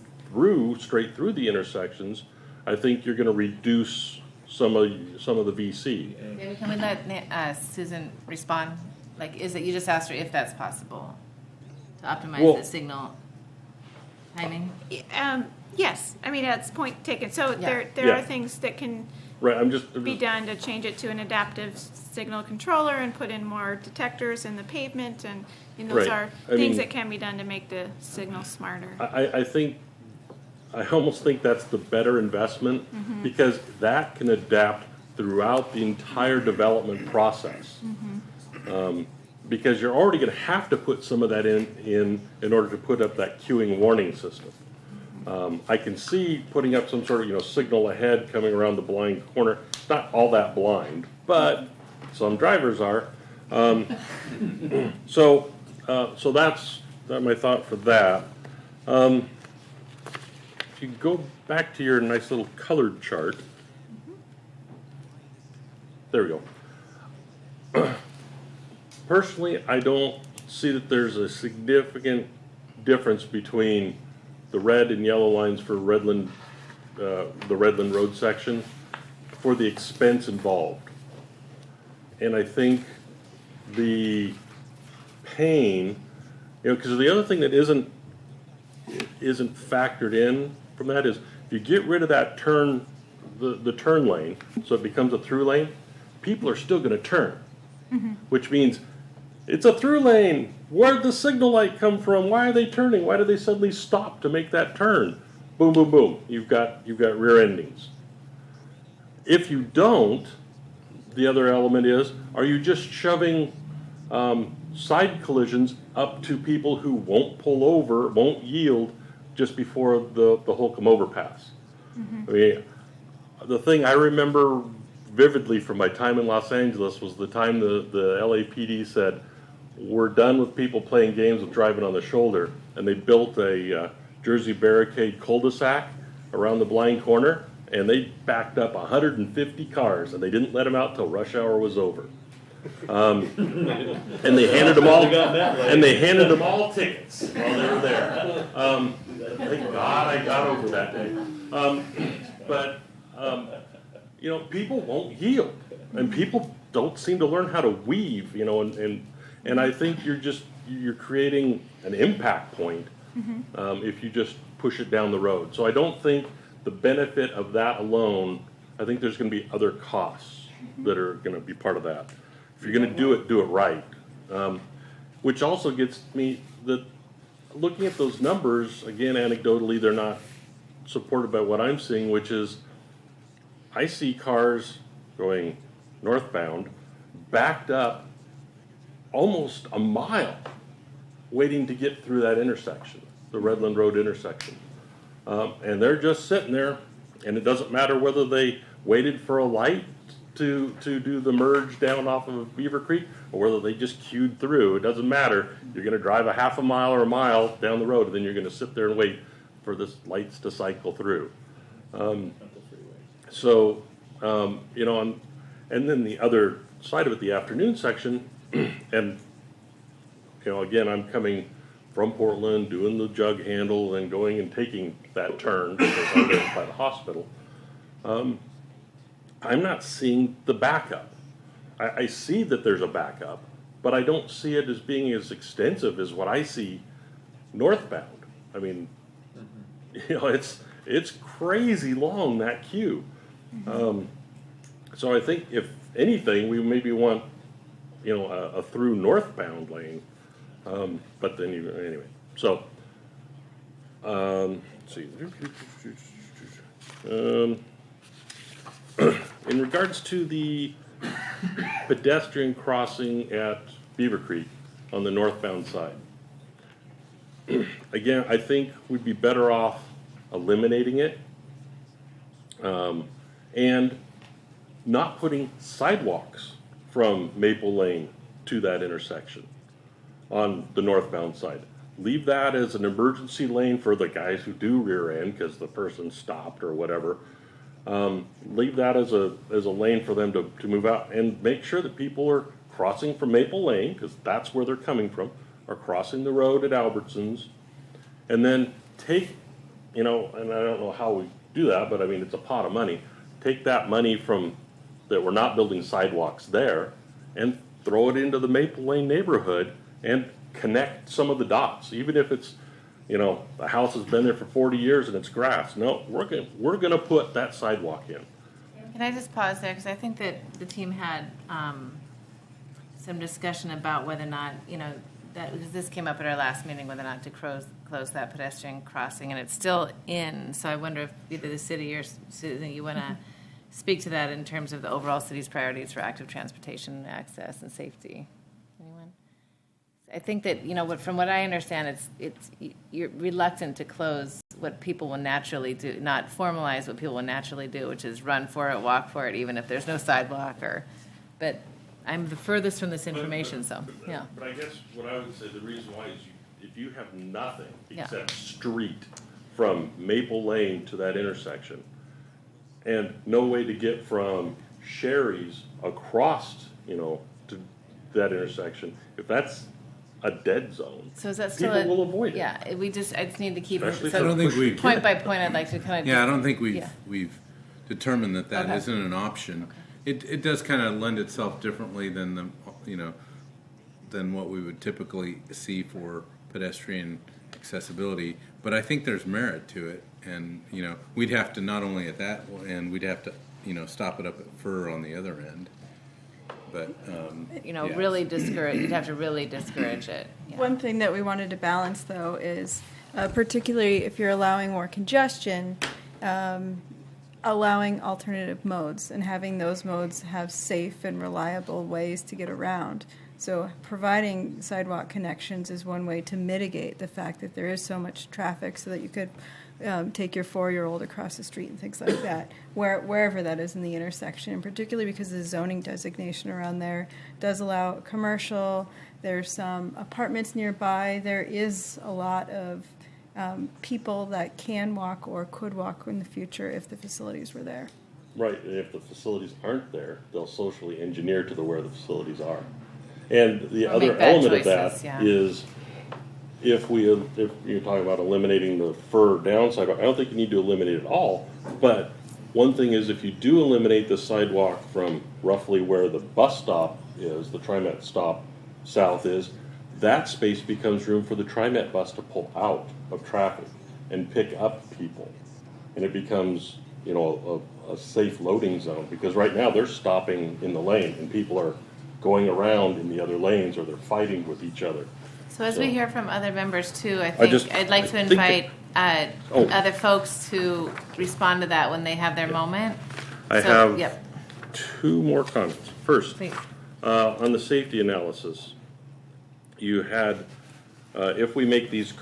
[SPEAKER 7] straight through the intersections, I think you're going to reduce some of the VC.
[SPEAKER 2] Maybe can we let Susan respond? Like, is it you just asked her if that's possible to optimize the signal timing?
[SPEAKER 3] Yes, I mean that's point taken. So there
[SPEAKER 7] Yeah.
[SPEAKER 3] are things that can
[SPEAKER 7] Right,
[SPEAKER 3] be done to change it to an adaptive signal controller and put in more detectors in the pavement, and those
[SPEAKER 7] Right.
[SPEAKER 3] are things that can be done to make the signal smarter.
[SPEAKER 7] I almost think that's the better investment because that can adapt throughout the entire development process. Because you're already going to have to put some of that in order to put up that queuing warning system. I can see putting up some sort of signal ahead coming around the blind corner. It's not all that blind, but some drivers are. So that's my thought for that. If you go back to your nice little colored chart, there we go. Personally, I don't see that there's a significant difference between the red and yellow lines for Redland, the Redland Road section, for the expense involved. And I think the pain, because the other thing that isn't factored in from that is if you get rid of that turn, the turn lane, so it becomes a through lane, people are still going to turn, which means it's a through lane. Where'd the signal light come from? Why are they turning? Why do they suddenly stop to make that turn? Boom, boom, boom. You've got rear endings. If you don't, the other element is, are you just shoving side collisions up to people who won't pull over, won't yield just before the Holcomb overpass? I mean, the thing I remember vividly from my time in Los Angeles was the time the LAPD said, we're done with people playing games with driving on the shoulder, and they built a Jersey barricade cul-de-sac around the blind corner, and they backed up 150 cars, and they didn't let them out till rush hour was over. And they handed them all tickets while they were there. Thank God I got over that day. But people won't yield, and people don't seem to learn how to weave. And I think you're creating an impact point if you just push it down the road. So I don't think the benefit of that alone. I think there's going to be other costs that are going to be part of that. If you're going to do it right. Which also gets me that looking at those numbers, again, anecdotally, they're not supported by what I'm seeing, which is I see cars going northbound backed up almost a mile waiting to get through that intersection, the Redland Road intersection. And they're just sitting there, and it doesn't matter whether they waited for a light to do the merge down off of Beaver Creek, or whether they just queued through. It doesn't matter. You're going to drive a half a mile or a mile down the road, and then you're going to sit there and wait for the lights to cycle through. And then the other side of it, the afternoon section, and again, I'm coming from Portland, doing the jug handle, and going and taking that turn because I'm there by the hospital. I'm not seeing the backup. I see that there's a backup, but I don't see it as being as extensive as what I see northbound. I mean, it's crazy long, that queue. So I think if anything, we maybe want a through northbound lane. But then anyway, so let's see. In regards to the pedestrian crossing at Beaver Creek on the northbound side, again, I think we'd be better off eliminating it and not putting sidewalks from Maple Lane to that intersection on the northbound side. Leave that as an emergency lane for the guys who do rear end because the person stopped or whatever. Leave that as a lane for them to move out, and make sure that people are crossing from Maple Lane, because that's where they're coming from, are crossing the road at Albertsons, and then take, and I don't know how we do that, but I mean, it's a pot of money. Take that money from that we're not building sidewalks there and throw it into the Maple Lane neighborhood and connect some of the dots, even if it's, the house has been there for 40 years and it's grass. No, we're gonna put that sidewalk in.
[SPEAKER 2] Can I just pause there, because I think that the team had some discussion about whether or not, because this came up at our last meeting, whether or not to close that pedestrian crossing, and it's still in. So I wonder if either the city or Susan, you want to speak to that in terms of the overall city's priorities for active transportation, access, and safety. Anyone? I think that, from what I understand, you're reluctant to close what people will naturally do, not formalize what people will naturally do, which is run for it, walk for it, even if there's no sidewalk. But I'm the furthest from this information, so yeah.
[SPEAKER 7] But I guess what I would say, the reason why is if you have nothing except street from Maple Lane to that intersection, and no way to get from Sherry's across, to that intersection, if that's a dead zone,
[SPEAKER 2] So is that still
[SPEAKER 7] people will avoid it.
[SPEAKER 2] Yeah, I just need to keep it.
[SPEAKER 7] Especially
[SPEAKER 2] So
[SPEAKER 7] for
[SPEAKER 1] I don't think we-
[SPEAKER 2] point by point, I'd like to kind of.
[SPEAKER 1] Yeah, I don't think
[SPEAKER 2] Yeah.
[SPEAKER 1] we've determined that
[SPEAKER 2] Okay.
[SPEAKER 1] isn't an option. It does kind of lend itself differently than than what we would typically see for pedestrian accessibility. But I think there's merit to it, and we'd have to not only at that end, we'd have to stop it up at Fur on the other end. But yeah.
[SPEAKER 2] Really discourage. You'd have to really discourage it. Yeah.
[SPEAKER 16] One thing that we wanted to balance, though, is particularly if you're allowing more congestion, allowing alternative modes and having those modes have safe and reliable ways to get around. So providing sidewalk connections is one way to mitigate the fact that there is so much traffic, so that you could take your 4-year-old across the street and things like that, wherever that is in the intersection, and particularly because the zoning designation around there does allow commercial. There's some apartments nearby. There is a lot of people that can walk or could walk in the future if the facilities were there.
[SPEAKER 7] Right, and if the facilities aren't there, they'll socially engineer to where the facilities are. And the
[SPEAKER 2] Or
[SPEAKER 7] other
[SPEAKER 2] make bad
[SPEAKER 7] element
[SPEAKER 2] choices,
[SPEAKER 7] of
[SPEAKER 2] yeah.
[SPEAKER 7] that is if you're talking about eliminating the Fur down sidewalk, I don't think you need to eliminate it all, but one thing is if you do eliminate the sidewalk from roughly where the bus stop is, the TriMet stop south is, that space becomes room for the TriMet bus to pull out of traffic and pick up people. And it becomes, a safe loading zone, because right now they're stopping in the lane and people are going around in the other lanes, or they're fighting with each other.
[SPEAKER 2] So as we hear from other members too, I'd like
[SPEAKER 7] I
[SPEAKER 2] to
[SPEAKER 7] think
[SPEAKER 2] invite
[SPEAKER 7] Oh.
[SPEAKER 2] other folks to respond to that when they have their moment.
[SPEAKER 7] I
[SPEAKER 2] So,
[SPEAKER 7] have
[SPEAKER 2] yep.
[SPEAKER 7] 2 more comments. First,
[SPEAKER 2] Please.
[SPEAKER 7] on the safety analysis, you had, if we make these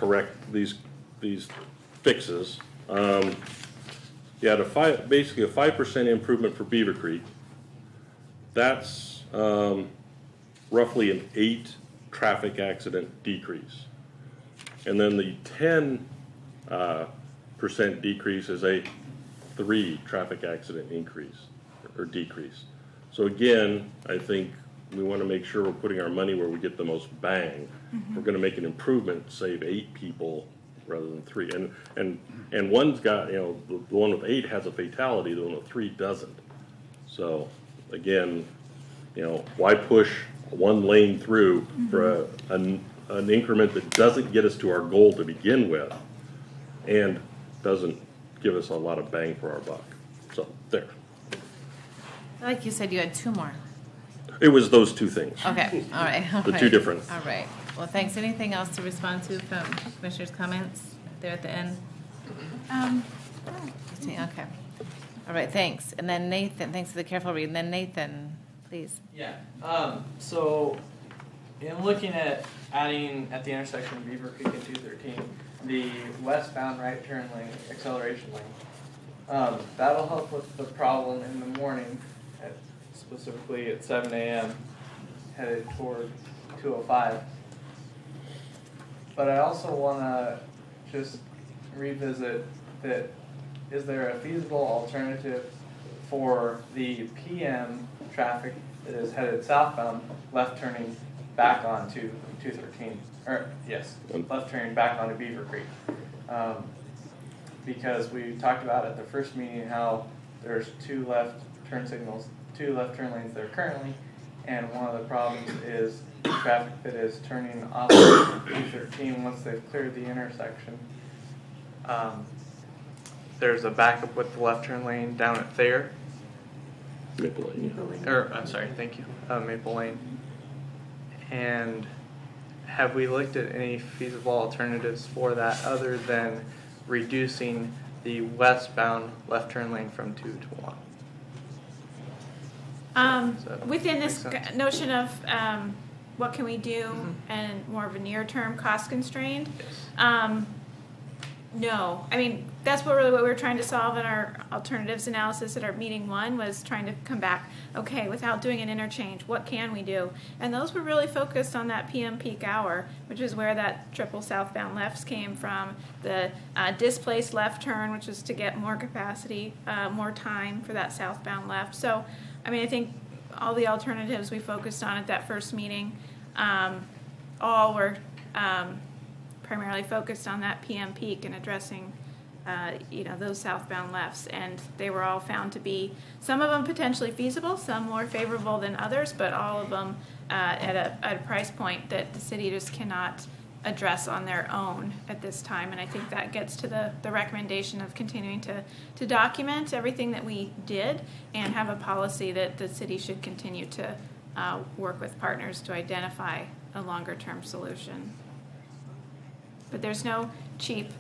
[SPEAKER 7] fixes, you had basically a 5% improvement for Beaver Creek. That's roughly an 8 traffic accident decrease. And then the 10% decrease is a 3 traffic accident increase or decrease. So again, I think we want to make sure we're putting our money where we get the most bang.
[SPEAKER 16] Mm-hmm.
[SPEAKER 7] We're going to make an improvement, save 8 people rather than 3. And one's got, the one with 8 has a fatality, the one with 3 doesn't. So again, why push one lane through for an increment that doesn't get us to our goal to begin with and doesn't give us a lot of bang for our buck? So there.
[SPEAKER 2] Like you said, you had 2 more.
[SPEAKER 7] It was those 2 things.
[SPEAKER 2] Okay, all right.
[SPEAKER 7] The 2 different.
[SPEAKER 2] All right. Well, thanks. Anything else to respond to from commissioners' comments there at the end? Okay. All right, thanks. And then Nathan, thanks for the careful read. And then Nathan, please.
[SPEAKER 17] Yeah. So, in looking at adding at the intersection of Beaver Creek and 213, the westbound right turn lane, acceleration lane, that'll help with the problem in the morning, specifically at 7 a.m. headed toward 205. But I also want to just revisit that. Is there a feasible alternative for the PM traffic that is headed southbound, left turning back onto 213? Or yes, left turning back onto Beaver Creek. Because we talked about at the first meeting how there's 2 left turn lanes there currently, and one of the problems is traffic that is turning off 213 once they've cleared the intersection. There's a backup with the left turn lane down at Thayer.
[SPEAKER 7] Maple Lane.
[SPEAKER 17] I'm sorry, thank you. Maple Lane. And have we looked at any feasible alternatives for that other than reducing the westbound left turn lane from 2 to 1?
[SPEAKER 3] Within this
[SPEAKER 17] Makes sense.
[SPEAKER 3] notion of what can we do and more of a near-term cost constrained, No, I mean, that's what we were trying to solve in our alternatives analysis at our meeting one, was trying to come back, okay, without doing an interchange, what can we do? And those were really focused on that PM peak hour, which is where that triple southbound lefts came from, the displaced left turn, which is to get more capacity, more time for that southbound left. So, I mean, I think all the alternatives we focused on at that first meeting, all were primarily focused on that PM peak and addressing, those southbound lefts. And they were all found to be, some of them potentially feasible, some more favorable than others, but all of them at a price point that the city just cannot address on their own at this time. And I think that gets to the recommendation of continuing to document everything that we did and have a policy that the city should continue to work with partners to identify a longer term solution. But there's no cheap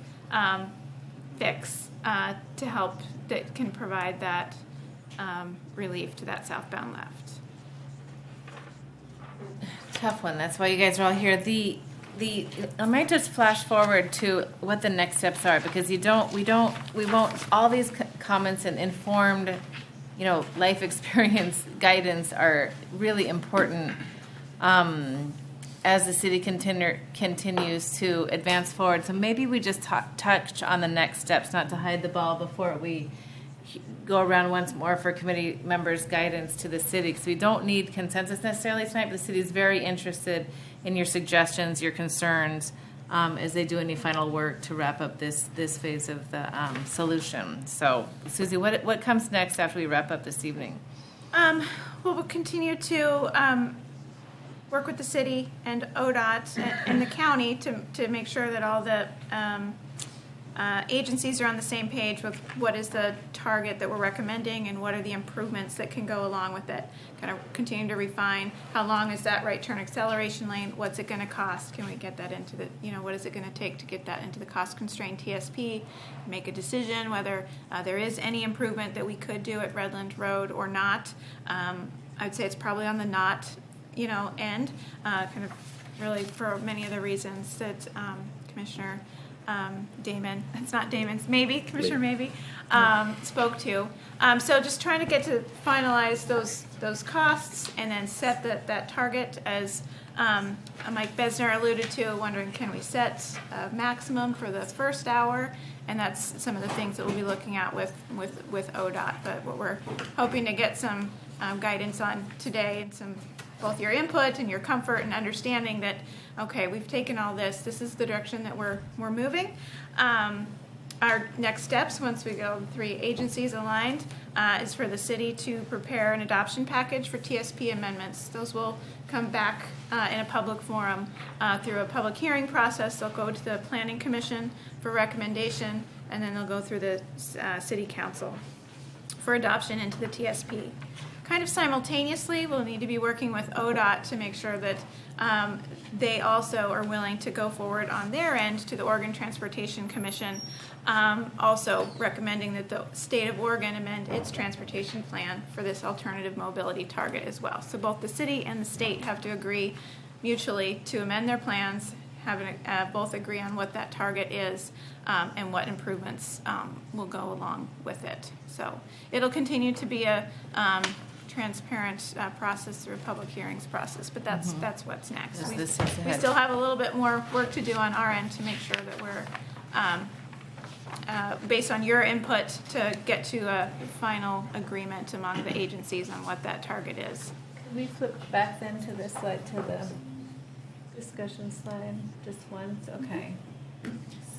[SPEAKER 3] fix to help that can provide that relief to that southbound left.
[SPEAKER 2] Tough one. That's why you guys are all here. I might just flash forward to what the next steps are, because we won't, all these comments and informed, life experience guidance are really important as the city continues to advance forward. So maybe we just touch on the next steps, not to hide the ball before we go around once more for committee members' guidance to the city, because we don't need consensus necessarily tonight, but the city is very interested in your suggestions, your concerns, as they do any final work to wrap up this phase of the solution. So, Susie, what comes next after we wrap up this evening?
[SPEAKER 3] Well, we'll continue to work with the city and ODOT and the county to make sure that all the agencies are on the same page with what is the target that we're recommending and what are the improvements that can go along with it. Kind of continue to refine how long is that right turn acceleration lane, what's it going to cost, can we get that into the, what is it going to take to get that into the cost constrained TSP, make a decision whether there is any improvement that we could do at Redland Road or not. I'd say it's probably on the not, end, kind of really for many of the reasons that Commissioner Damon, it's not Damon's, Commissioner Maybe, spoke to. So just trying to get to finalize those costs and then set that target, as Mike Besner alluded to, wondering can we set a maximum for the first hour, and that's some of the things that we'll be looking at with ODOT. But what we're hoping to get some guidance on today, and both your input and your comfort and understanding that, okay, we've taken all this is the direction that we're moving. Our next steps, once we go 3 agencies aligned, is for the city to prepare an adoption package for TSP amendments. Those will come back in a public forum through a public hearing process. They'll go to the Planning Commission for recommendation, and then they'll go through the City Council for adoption into the TSP. Kind of simultaneously, we'll need to be working with ODOT to make sure that they also are willing to go forward on their end to the Oregon Transportation Commission, also recommending that the state of Oregon amend its transportation plan for this alternative mobility target as well. So both the city and the state have to agree mutually to amend their plans, both agree on what that target is and what improvements will go along with it. So it'll continue to be a transparent process through a public hearings process, but that's what's next. We still have a little bit more work to do on our end to make sure that we're based on your input to get to a final agreement among the agencies on what that target is.
[SPEAKER 2] Could we flip back then to this slide, to the discussion slide, just once? Okay.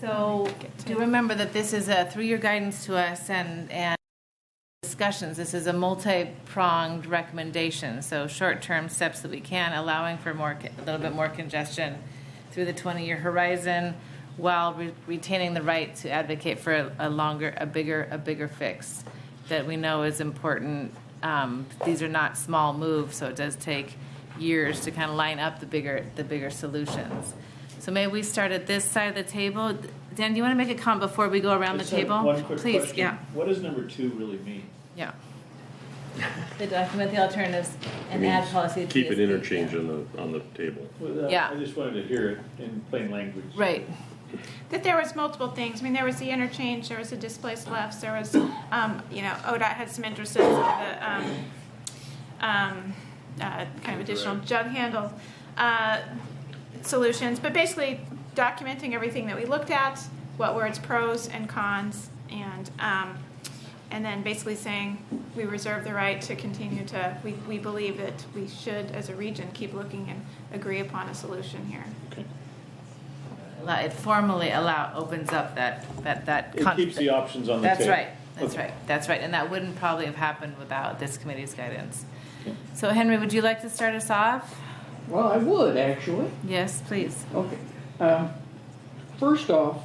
[SPEAKER 2] So do remember that this is a 3-year guidance to us and discussions. This is a multi-pronged recommendation. So short-term steps that we can, allowing for a little bit more congestion through the 20-year horizon, while retaining the right to advocate for a bigger fix that we know is important. These are not small moves, so it does take years to kind of line up the bigger solutions. So maybe we start at this side of the table. Dan, do you want to make a comment before we go around the table?
[SPEAKER 5] One quick
[SPEAKER 2] Please,
[SPEAKER 5] question.
[SPEAKER 2] yeah.
[SPEAKER 5] What does number 2 really mean?
[SPEAKER 2] Yeah. The document the alternatives and add policy.
[SPEAKER 7] Keep
[SPEAKER 2] TSP.
[SPEAKER 7] an interchange on the table.
[SPEAKER 5] Well,
[SPEAKER 2] Yeah.
[SPEAKER 5] I just wanted to hear it in plain language.
[SPEAKER 2] Right.
[SPEAKER 3] that there was multiple things. I mean, there was the interchange, there was the displaced lefts, there was, ODOT had some interest in the kind of additional jug handle solutions, but basically documenting everything that we looked at, what were its pros and cons, and then basically saying we reserve the right to continue to, we believe that we should, as a region, keep looking and agree upon a solution here.
[SPEAKER 2] It formally opens up that
[SPEAKER 5] It keeps the options on the
[SPEAKER 2] That's
[SPEAKER 5] table.
[SPEAKER 2] right. That's right. And that wouldn't probably have happened without this committee's guidance. So Henry, would you like to start us off?
[SPEAKER 14] Well, I would actually.
[SPEAKER 2] Yes, please.
[SPEAKER 14] Okay. First off,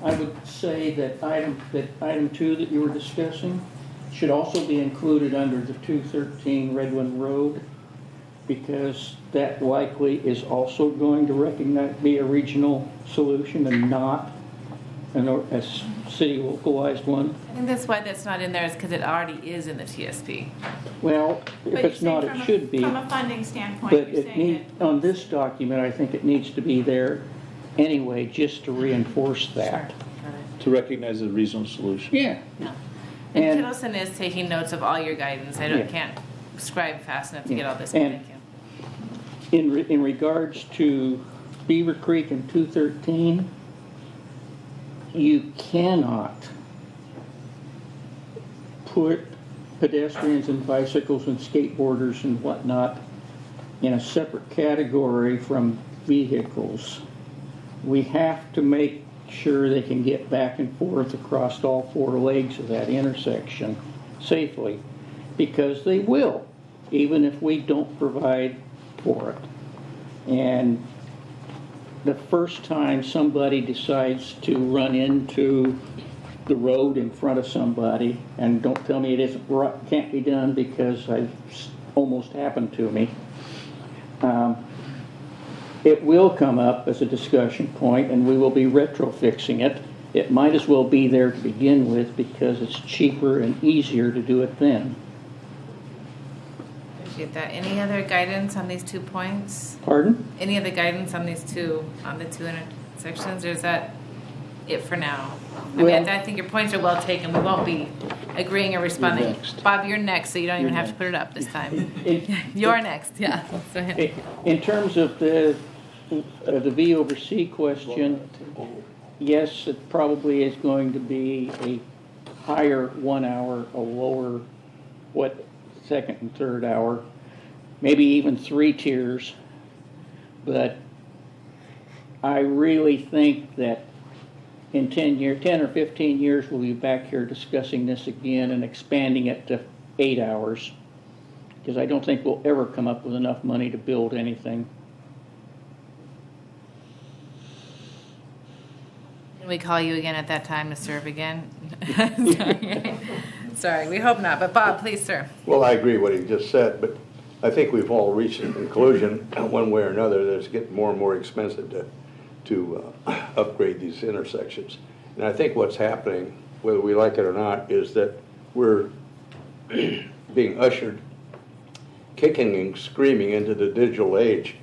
[SPEAKER 14] I would say that item 2 that you were discussing should also be included under the 213 Redland Road, because that likely is also going to be a regional solution and not a city localized one.
[SPEAKER 2] I think that's why that's not in there, is because it already is in the TSP.
[SPEAKER 14] Well, if
[SPEAKER 3] But
[SPEAKER 14] it's not, it should be.
[SPEAKER 3] From a funding standpoint,
[SPEAKER 14] But
[SPEAKER 3] you're
[SPEAKER 14] it
[SPEAKER 3] saying
[SPEAKER 14] on this document, I think it needs to be there anyway, just to reinforce that.
[SPEAKER 5] To recognize the regional solution.
[SPEAKER 14] Yeah.
[SPEAKER 2] And
[SPEAKER 14] And-
[SPEAKER 2] Kittleson is taking notes of all your guidance. I can't scribe fast enough to get all this.
[SPEAKER 14] And-
[SPEAKER 2] Thank you.
[SPEAKER 14] In regards to Beaver Creek and 213, you cannot put pedestrians and bicycles and skateboarders and whatnot in a separate category from vehicles. We have to make sure they can get back and forth across all 4 legs of that intersection safely, because they will, even if we don't provide for it. And the first time somebody decides to run into the road in front of somebody, and don't tell me it can't be done, because it's almost happened to me, it will come up as a discussion point, and we will be retrofixing it. It might as well be there to begin with, because it's cheaper and easier to do it then.
[SPEAKER 2] Appreciate that. Any other guidance on these 2 points?
[SPEAKER 14] Pardon?
[SPEAKER 2] Any other guidance on the 2 intersections, or is that it for now? I think your points are well taken. We won't be agreeing or responding.
[SPEAKER 14] You're next.
[SPEAKER 2] Bob, you're next, so you don't even
[SPEAKER 14] You're
[SPEAKER 2] have to put it up this time.
[SPEAKER 14] It-
[SPEAKER 2] You're next, yeah. So, Henry.
[SPEAKER 14] In terms of the V over C question, yes, it probably is going to be a higher 1 hour, a lower, second and third hour, maybe even 3 tiers. But I really think that in 10 or 15 years, we'll be back here discussing this again and expanding it to 8 hours, because I don't think we'll ever come up with enough money to build anything.
[SPEAKER 2] Can we call you again at that time to serve again? Sorry, we hope not. But Bob, please, sir.
[SPEAKER 9] Well, I agree what he just said, but I think we've all reached a conclusion, one way or another, that it's getting more and more expensive to upgrade these intersections. And I think what's happening, whether we like it or not, is that we're being ushered, kicking and screaming into the digital age.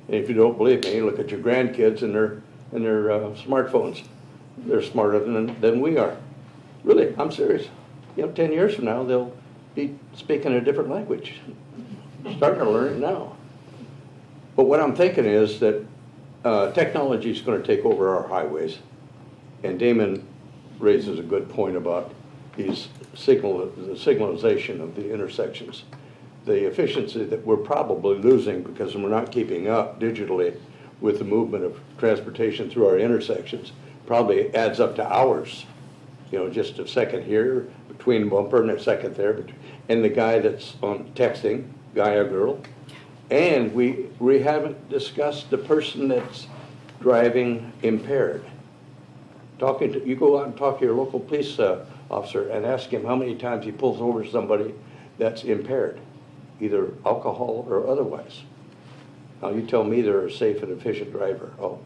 [SPEAKER 9] And if you don't believe me, look at your grandkids and their smartphones. They're smarter than we are. Really, I'm serious. 10 years from now, they'll be speaking a different language. Starting to learn it now. But what I'm thinking is that technology is going to take over our highways. And Damon raises a good point about the signalization of the intersections. The efficiency that we're probably losing because we're not keeping up digitally with the movement of transportation through our intersections probably adds up to hours. Just a second here between bumper and a second there. And the guy that's on texting, guy or girl. And we haven't discussed the person that's driving impaired. You go out and talk to your local police officer and ask him how many times he pulls over somebody that's impaired, either alcohol or otherwise. Now you tell me they're a safe and efficient driver. Oh,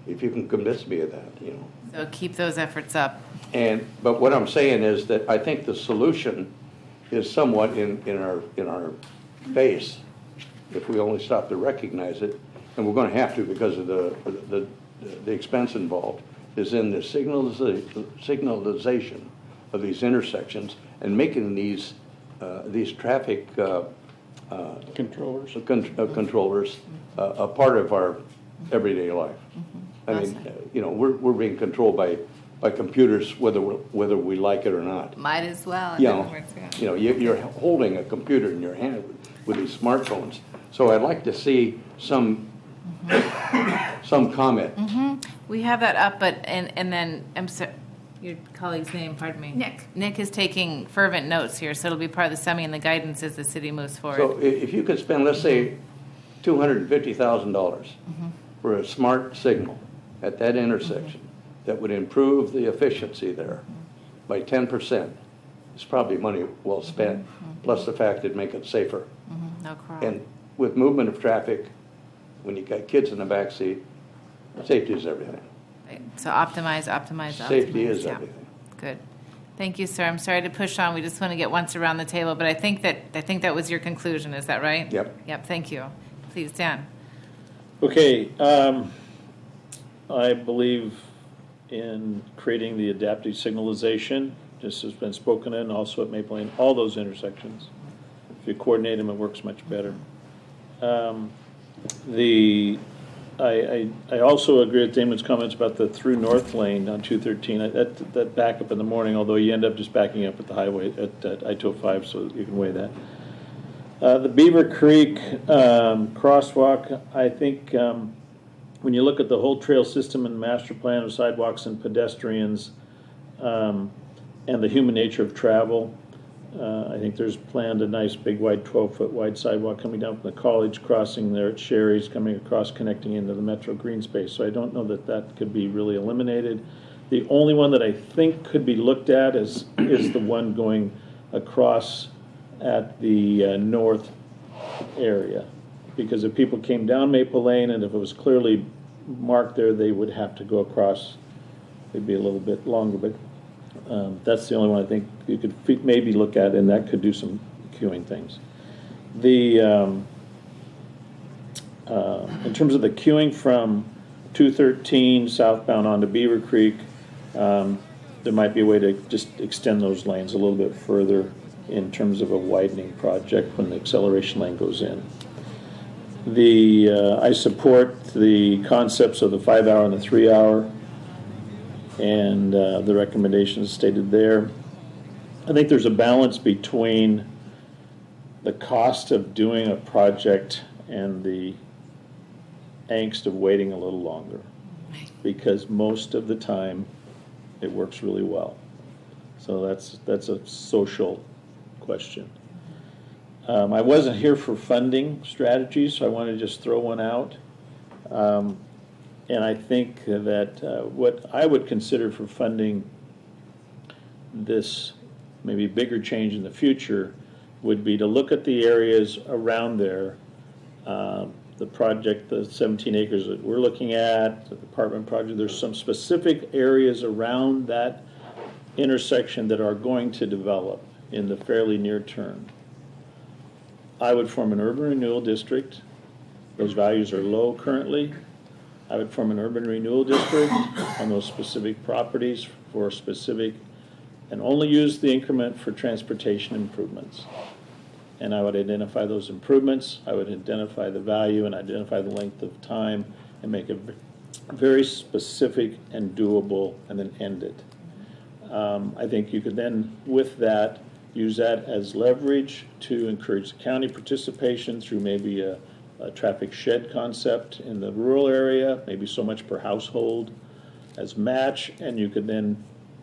[SPEAKER 9] if you can convince me of that,
[SPEAKER 2] So keep those efforts up.
[SPEAKER 9] But what I'm saying is that I think the solution is somewhat in our face if we only stop to recognize it, and we're going to have to because of the the expense involved is in the signalization of these intersections and making these traffic
[SPEAKER 5] Controllers.
[SPEAKER 9] controllers a part of our everyday life. I mean, you know, we're being controlled by computers whether we like it or not.
[SPEAKER 2] Might as well.
[SPEAKER 9] You know, you're holding a computer in your hand with these smartphones. So I'd like to see some comment.
[SPEAKER 2] We have that up, but and then I'm sorry, your colleague's name, pardon me. Nick is taking fervent notes here, so it'll be part of the semi and the guidance as the city moves forward.
[SPEAKER 9] So if you could spend, let's say, $250,000 for a smart signal at that intersection that would improve the efficiency there by 10%, it's probably money well spent, plus the fact it'd make it safer.
[SPEAKER 2] No crime.
[SPEAKER 9] And with movement of traffic, when you got kids in the back seat, safety is everything.
[SPEAKER 2] Right. So optimize.
[SPEAKER 9] Safety is
[SPEAKER 2] yeah.
[SPEAKER 9] everything.
[SPEAKER 2] Good. Thank you, sir. I'm sorry to push on. We just want to get once around the table, but I think that was your conclusion. Is that right?
[SPEAKER 9] Yep.
[SPEAKER 2] Thank you. Please, Dan.
[SPEAKER 5] Okay, I believe in creating the adaptive signalization, just has been spoken in, also at Maple Lane, all those intersections. If you coordinate them, it works much better. I also agree with Damon's comments about the through North Lane on 213. That backup in the morning, although you end up just backing up at the highway at I-205, so you can weigh that. The Beaver Creek crosswalk, I think when you look at the whole trail system and master plan of sidewalks and pedestrians and the human nature of travel, I think there's planned a nice big wide 12-foot wide sidewalk coming down from the college, crossing there at Sherry's, coming across, connecting into the Metro Green Space. So I don't know that could be really eliminated. The only one that I think could be looked at is the one going across at the north area. Because if people came down Maple Lane and if it was clearly marked there, they would have to go across. It'd be a little bit longer, but that's the only one I think you could maybe look at, and that could do some queuing things. In terms of the queuing from 213 southbound onto Beaver Creek, there might be a way to just extend those lanes a little bit further in terms of a widening project when the acceleration lane goes in. I support the concepts of the 5-hour and the 3-hour and the recommendations stated there. I think there's a balance between the cost of doing a project and the angst of waiting a little longer, because most of the time it works really well. So that's a social question. I wasn't here for funding strategies, so I want to just throw one out. And I think that what I would consider for funding this maybe bigger change in the future would be to look at the areas around there, the project, the 17 acres that we're looking at, the apartment project. There's some specific areas around that intersection that are going to develop in the fairly near term. I would form an urban renewal district. Those values are low currently. I would form an urban renewal district on those specific properties for specific, and only use the increment for transportation improvements. And I would identify those improvements, I would identify the value and identify the length of time and make it very specific and doable and then end it. I think you could then, with that, use that as leverage to encourage the county participation through maybe a traffic shed concept in the rural area, maybe so much per household as match, and you could then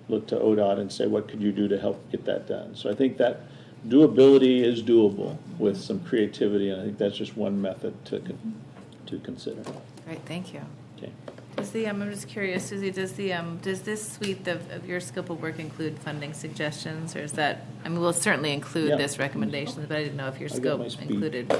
[SPEAKER 5] look to ODOT and say, what could you do to help get that done? So I think that doability is doable with some creativity, and I think that's just one method to consider.
[SPEAKER 2] Great, thank you.
[SPEAKER 5] Okay.
[SPEAKER 2] I'm just curious, Susie, does this suite of your scope of work include funding suggestions, or is that, I mean, we'll certainly include this recommendations, but I didn't know if your scope included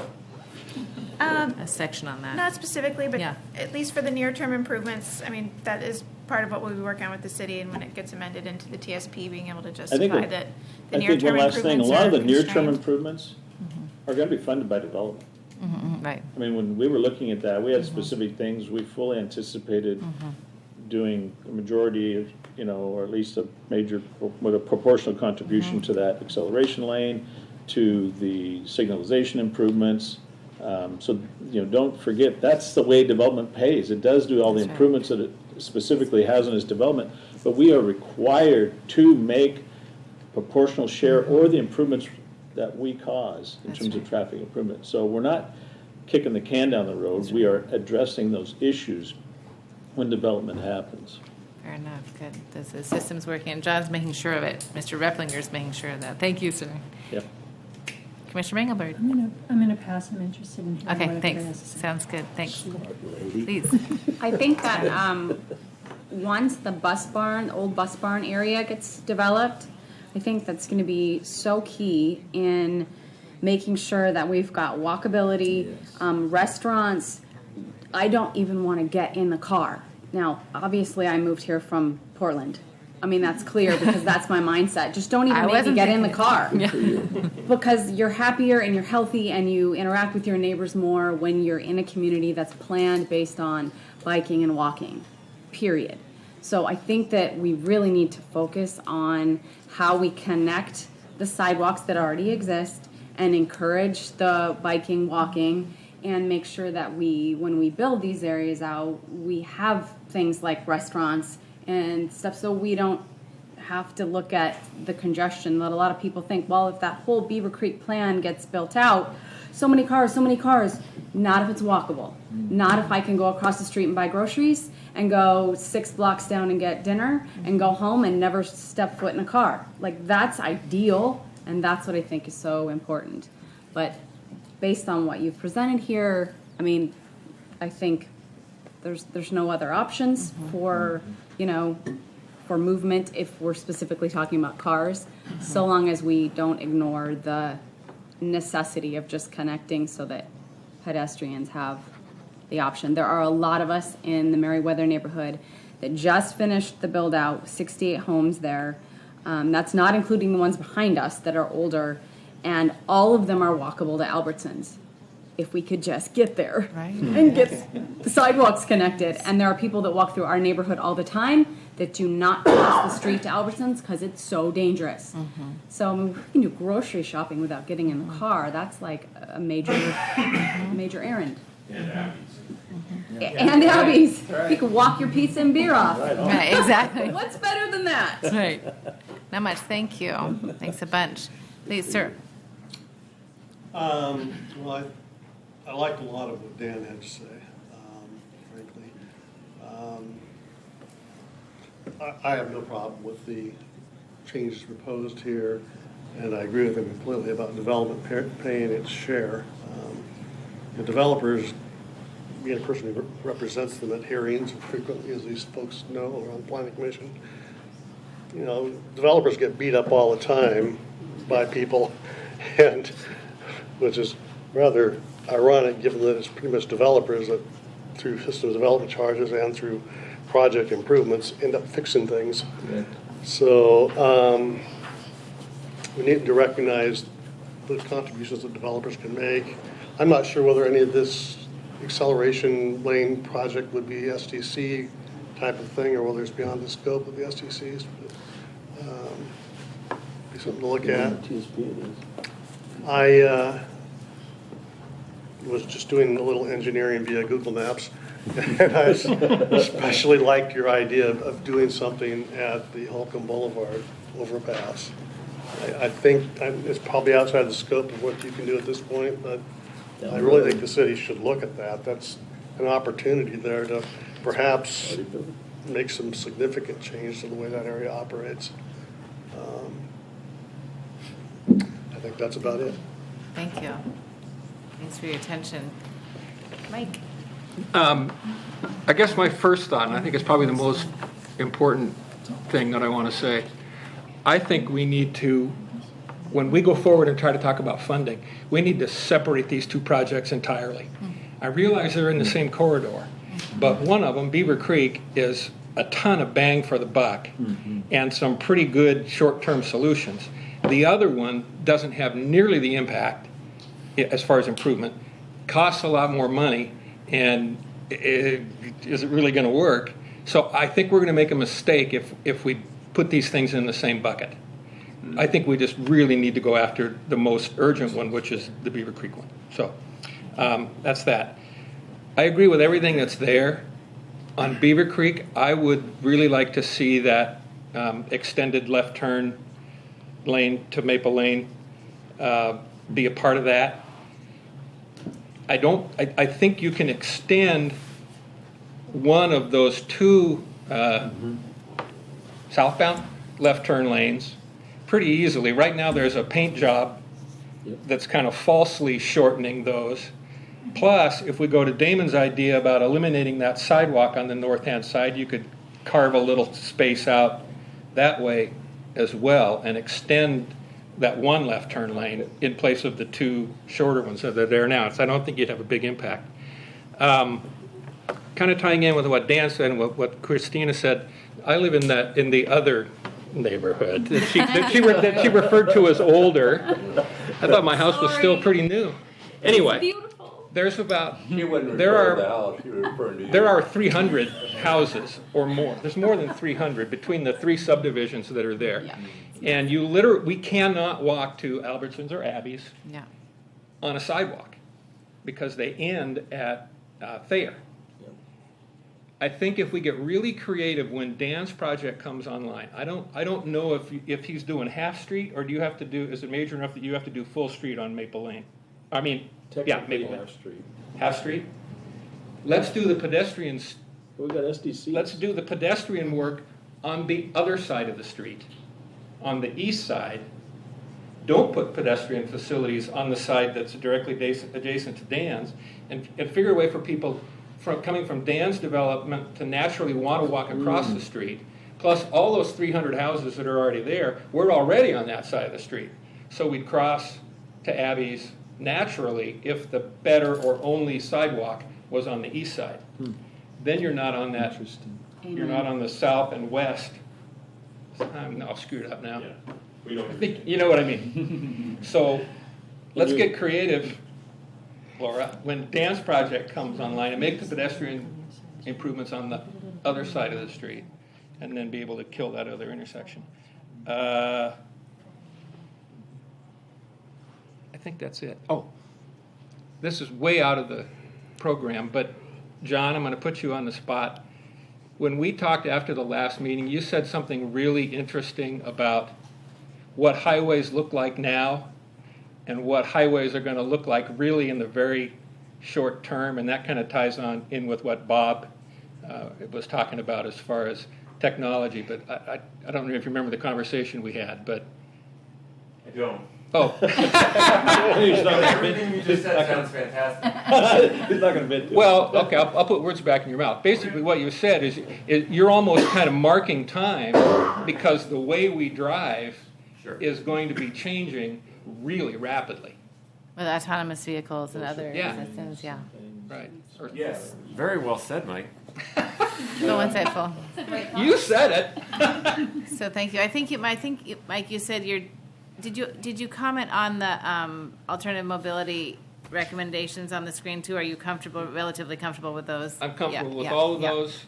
[SPEAKER 2] a section on that.
[SPEAKER 3] Not specifically, but at least for the near-term improvements, I mean, that is part of what we'll be working on with the city, and when it gets amended into the TSP, being able to justify that the near-term improvements
[SPEAKER 5] a lot of the near-term
[SPEAKER 3] constrained.
[SPEAKER 5] improvements are going to be funded by development.
[SPEAKER 2] Right.
[SPEAKER 5] I mean, when we were looking at that, we had specific things we fully anticipated doing a majority of, or at least a major, with a proportional contribution to that acceleration lane, to the signalization improvements. So, don't forget, that's the way development pays. It does do all the improvements that it specifically has in its development, but we are required to make proportional share or the improvements that we cause in terms of traffic improvement. So we're not kicking the can down the road. We are addressing those issues when development happens.
[SPEAKER 2] Fair enough. Good. The system's working, and John's making sure of it. Mr. Replinger's making sure of that. Thank you, sir.
[SPEAKER 5] Yep.
[SPEAKER 2] Commissioner Engelbert.
[SPEAKER 8] I'm gonna pass. I'm interested in hearing
[SPEAKER 2] Okay,
[SPEAKER 8] what everybody has to
[SPEAKER 2] thanks.
[SPEAKER 8] say.
[SPEAKER 2] Sounds good. Thanks. Please.
[SPEAKER 6] I think that once the old bus barn area gets developed, I think that's going to be so key in making sure that we've got walkability, restaurants. I don't even want to get in the car. Now, obviously, I moved here from Portland. I mean, that's clear because that's my mindset. Just don't even make me get in the car. Because you're happier and you're healthy and you interact with your neighbors more when you're in a community that's planned based on biking and walking, period. So I think that we really need to focus on how we connect the sidewalks that already exist and encourage the biking, walking, and make sure that when we build these areas out, we have things like restaurants and stuff so we don't have to look at the congestion that a lot of people think, well, if that whole Beaver Creek plan gets built out, so many cars. Not if it's walkable. Not if I can go across the street and buy groceries and go 6 blocks down and get dinner and go home and never step foot in a car. Like, that's ideal, and that's what I think is so important. But based on what you've presented here, I mean, I think there's no other options for, for movement if we're specifically talking about cars, so long as we don't ignore the necessity of just connecting so that pedestrians have the option. There are a lot of us in the Merriweather neighborhood that just finished the build out, 68 homes there. That's not including the ones behind us that are older, and all of them are walkable to Albertsons. If we could just get there and get the sidewalks connected. And there are people that walk through our neighborhood all the time that do not cross the street to Albertsons because it's so dangerous. So I mean, we can do grocery shopping without getting in the car. That's like a major errand.
[SPEAKER 7] And Abby's.
[SPEAKER 6] And the Abby's. Right. You can walk your pizza and beer off.
[SPEAKER 2] Right, exactly.
[SPEAKER 6] What's better than that?
[SPEAKER 2] Right. Not much. Thank you. Thanks a bunch. Please, sir.
[SPEAKER 12] Well, I liked a lot of what Dan had to say, frankly. I have no problem with the changes proposed here, and I agree with him completely about development paying its share. The developers, being a person who represents them at hearings frequently, as these folks know, around the planning commission, developers get beat up all the time by people, and which is rather ironic given that it's pretty much developers that through system development charges and through project improvements end up fixing things. Yeah. So we need to recognize the contributions that developers can make. I'm not sure whether any of this acceleration lane project would be STC type of thing or whether it's beyond the scope of the STCs. But, be something to look at. I was just doing a little engineering via Google Maps, and I especially liked your idea of doing something at the Holcomb Boulevard overpass. I think it's probably outside the scope of what you can do at this point, but I really think the city should look at that. That's an opportunity there to perhaps make some significant change to the way that area operates. I think that's about it.
[SPEAKER 2] Thank you. Thanks for your attention. Mike?
[SPEAKER 18] I guess my first thought, and I think it's probably the most important thing that I want to say, I think we need to, when we go forward and try to talk about funding, we need to separate these two projects entirely. I realize they're in the same corridor, but one of them, Beaver Creek, is a ton of bang for the buck and some pretty good short-term solutions. The other one doesn't have nearly the impact as far as improvement costs a lot more money, and is it really going to work? So I think we're going to make a mistake if we put these things in the same bucket. I think we just really need to go after the most urgent one, which is the Beaver Creek one. So that's that. I agree with everything that's there. On Beaver Creek, I would really like to see that extended left turn lane to Maple Lane be a part of that. I think you can extend one of those two southbound left turn lanes pretty easily. Right now there's a paint job that's kind of falsely shortening those. Plus, if we go to Damon's idea about eliminating that sidewalk on the north-hand side, you could carve a little space out that way as well and extend that one left turn lane in place of the two shorter ones that are there now. So I don't think you'd have a big impact. Kind of tying in with what Dan said and what Christina said, I live in the other neighborhood that she referred to as older. I thought my house was still pretty new. Anyway, there's about there are 300 houses or more. There's more than 300 between the three subdivisions that are there.
[SPEAKER 2] Yeah.
[SPEAKER 18] And we cannot walk to Albertsons or Abby's on a sidewalk because they end at Thayer. I think if we get really creative when Dan's project comes online, I don't know if he's doing half street or do you have to do, is it major enough that you have to do full street on Maple Lane? I mean, Maple Lane.
[SPEAKER 5] Half street.
[SPEAKER 18] Half street? Let's do the pedestrians.
[SPEAKER 5] We got SDC.
[SPEAKER 18] Let's do the pedestrian work on the other side of the street, on the east side. Don't put pedestrian facilities on the side that's directly adjacent to Dan's, and figure a way for people coming from Dan's development to naturally want to walk across the street. Plus all those 300 houses that are already there, we're already on that side of the street. So we'd cross to Abby's naturally if the better or only sidewalk was on the east side. Then you're not on that. You're not on the south and west. I'll screw it up now.
[SPEAKER 7] Yeah. We don't.
[SPEAKER 18] I think you know what I mean. So let's get creative, Laura. When Dan's project comes online, and make the pedestrian improvements on the other side of the street, and then be able to kill that other intersection. I think that's it. Oh, this is way out of the program, but John, I'm going to put you on the spot. When we talked after the last meeting, you said something really interesting about what highways look like now and what highways are going to look like really in the very short term, and that kind of ties on in with what Bob was talking about as far as technology, but I don't know if you remember the conversation we had, but...
[SPEAKER 19] I don't.
[SPEAKER 18] Oh.
[SPEAKER 19] Everything you just said sounds fantastic.
[SPEAKER 5] He's not going to bid to
[SPEAKER 18] Well, okay, I'll put words back in your mouth. Basically what you said is you're almost kind of marking time because the way we drive is going to be changing really rapidly.
[SPEAKER 2] With autonomous vehicles and other
[SPEAKER 18] Yeah.
[SPEAKER 2] systems, yeah.
[SPEAKER 18] Right.
[SPEAKER 19] Yes. Very well said, Mike.
[SPEAKER 2] So insightful.
[SPEAKER 18] You said it.
[SPEAKER 2] So thank you. I think Mike, you said did you comment on the alternative mobility recommendations on the screen too? Are you relatively comfortable with those?
[SPEAKER 18] I'm comfortable with all of those,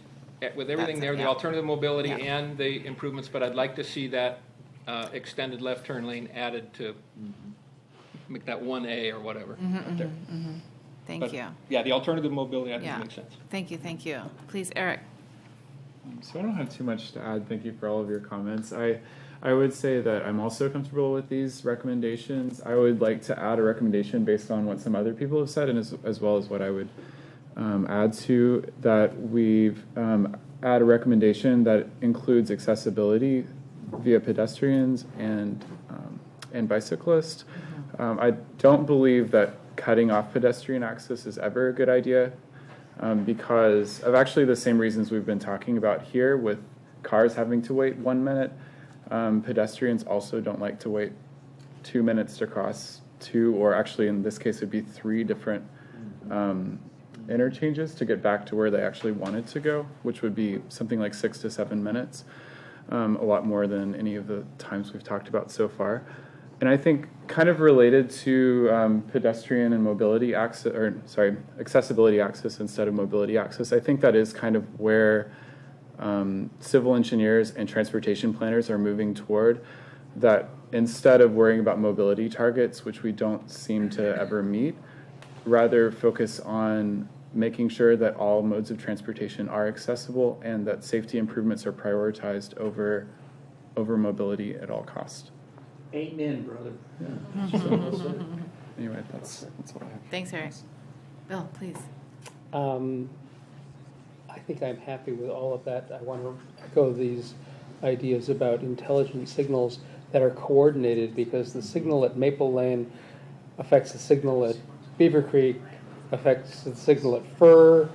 [SPEAKER 18] with everything there, the alternative mobility and the improvements, but I'd like to see that extended left turn lane added to make that 1A or whatever.
[SPEAKER 2] Thank you.
[SPEAKER 18] Yeah, the alternative mobility I think makes sense.
[SPEAKER 2] Thank you. Please, Eric.
[SPEAKER 10] So I don't have too much to add. Thank you for all of your comments. I would say that I'm also comfortable with these recommendations. I would like to add a recommendation based on what some other people have said, and as well as what I would add to that. We've add a recommendation that includes accessibility via pedestrians and bicyclists. I don't believe that cutting off pedestrian access is ever a good idea because of actually the same reasons we've been talking about here with cars having to wait 1 minute. Pedestrians also don't like to wait 2 minutes to cross two, or actually in this case it'd be 3 different interchanges to get back to where they actually wanted to go, which would be something like 6 to 7 minutes, a lot more than any of the times we've talked about so far. And I think kind of related to pedestrian and mobility access, or sorry, accessibility access instead of mobility access, I think that is kind of where civil engineers and transportation planners are moving toward, that instead of worrying about mobility targets, which we don't seem to ever meet, rather focus on making sure that all modes of transportation are accessible and that safety improvements are prioritized over mobility at all costs.
[SPEAKER 14] Amen, brother.
[SPEAKER 10] Anyway, that's all I have.
[SPEAKER 2] Thanks, Eric. Bill, please.
[SPEAKER 11] I think I'm happy with all of that. I want to echo these ideas about intelligent signals that are coordinated, because the signal at Maple Lane affects the signal at Beaver Creek, affects the signal at Fur,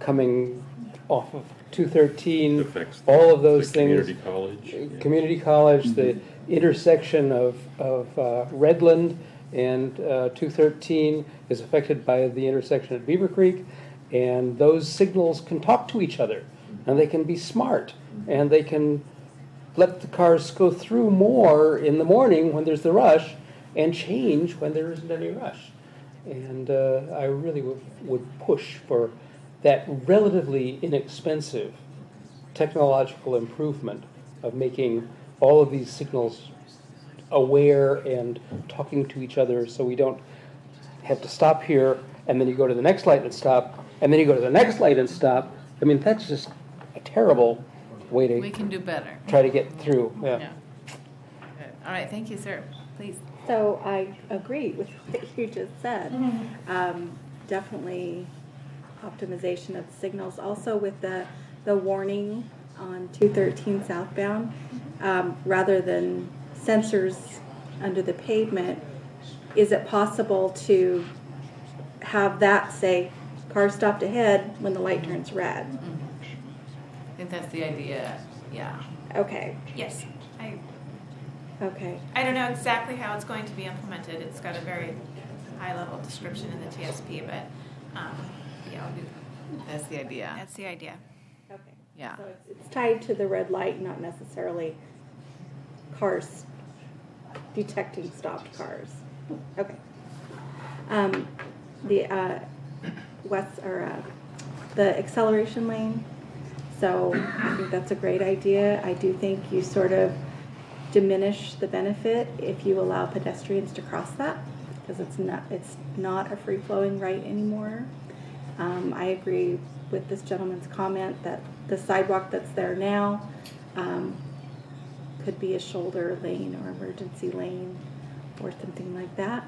[SPEAKER 11] coming off of 213,
[SPEAKER 7] Affects
[SPEAKER 11] all of those
[SPEAKER 7] the
[SPEAKER 11] things.
[SPEAKER 7] community college.
[SPEAKER 11] Community college, the intersection of Redland and 213 is affected by the intersection at Beaver Creek, and those signals can talk to each other, and they can be smart, and they can let the cars go through more in the morning when there's the rush, and change when there isn't any rush. And I really would push for that relatively inexpensive technological improvement of making all of these signals aware and talking to each other, so we don't have to stop here and then you go to the next light and stop, and then you go to the next light and stop. I mean, that's just a terrible way to
[SPEAKER 2] We can do better.
[SPEAKER 11] try to get through. Yeah.
[SPEAKER 2] Good. All right, thank you, sir. Please.
[SPEAKER 20] So I agree with what you just said. Definitely optimization of the signals. Also with the warning on 213 southbound, rather than sensors under the pavement, is it possible to have that say, car stopped ahead when the light turns red?
[SPEAKER 2] I think that's the idea. Yeah.
[SPEAKER 20] Okay.
[SPEAKER 3] Yes.
[SPEAKER 20] Okay.
[SPEAKER 3] I don't know exactly how it's going to be implemented. It's got a very high-level description in the TSP, but yeah,
[SPEAKER 2] that's the idea.
[SPEAKER 3] That's the idea.
[SPEAKER 20] Okay.
[SPEAKER 2] Yeah.
[SPEAKER 20] So it's tied to the red light, not necessarily cars detecting stopped cars. Okay. The the acceleration lane. So I think that's a great idea. I do think you sort of diminish the benefit if you allow pedestrians to cross that, because it's not a free-flowing right anymore. I agree with this gentleman's comment that the sidewalk that's there now could be a shoulder lane or emergency lane or something like that.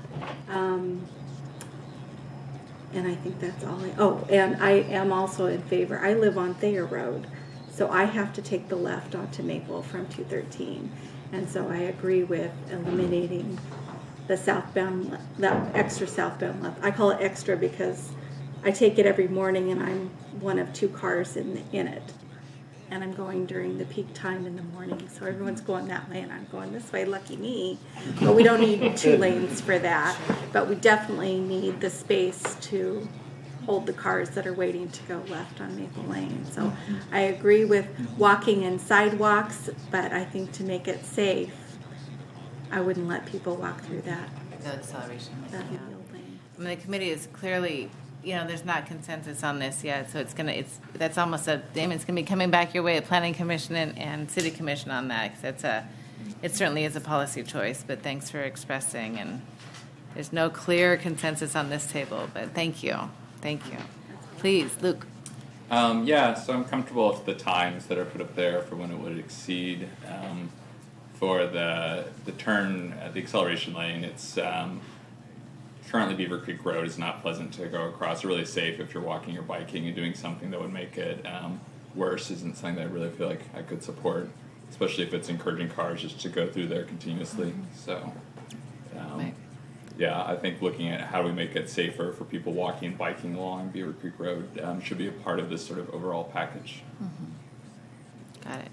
[SPEAKER 20] And I think that's all and I am also in favor. I live on Thayer Road, so I have to take the left onto Maple from 213. And so I agree with eliminating the southbound, that extra southbound left. I call it extra because I take it every morning and I'm one of two cars in it. And I'm going during the peak time in the morning, so everyone's going that way and I'm going this way, lucky me. But we don't need two lanes for that, but we definitely need the space to hold the cars that are waiting to go left on Maple Lane. So I agree with walking and sidewalks, but I think to make it safe, I wouldn't let people walk through that.
[SPEAKER 2] The acceleration.
[SPEAKER 20] That
[SPEAKER 2] Yeah.
[SPEAKER 20] yield lane.
[SPEAKER 2] I mean, the committee is clearly, there's not consensus on this yet, so that's almost Damon's going to be coming back your way at Planning Commission and City Commission on that, because it certainly is a policy choice, but thanks for expressing, and there's no clear consensus on this table, but thank you. Thank you. Please, Luke.
[SPEAKER 13] Yeah, so I'm comfortable with the times that are put up there for when it would exceed. For the turn at the acceleration lane, it's currently Beaver Creek Road is not pleasant to go across. It's really safe if you're walking or biking, and doing something that would make it worse isn't something that I really feel like I could support, especially if it's encouraging cars just to go through there continuously. So yeah, I think looking at how do we make it safer for people walking and biking along Beaver Creek Road should be a part of this sort of overall package.
[SPEAKER 2] Mm-hmm. Got it.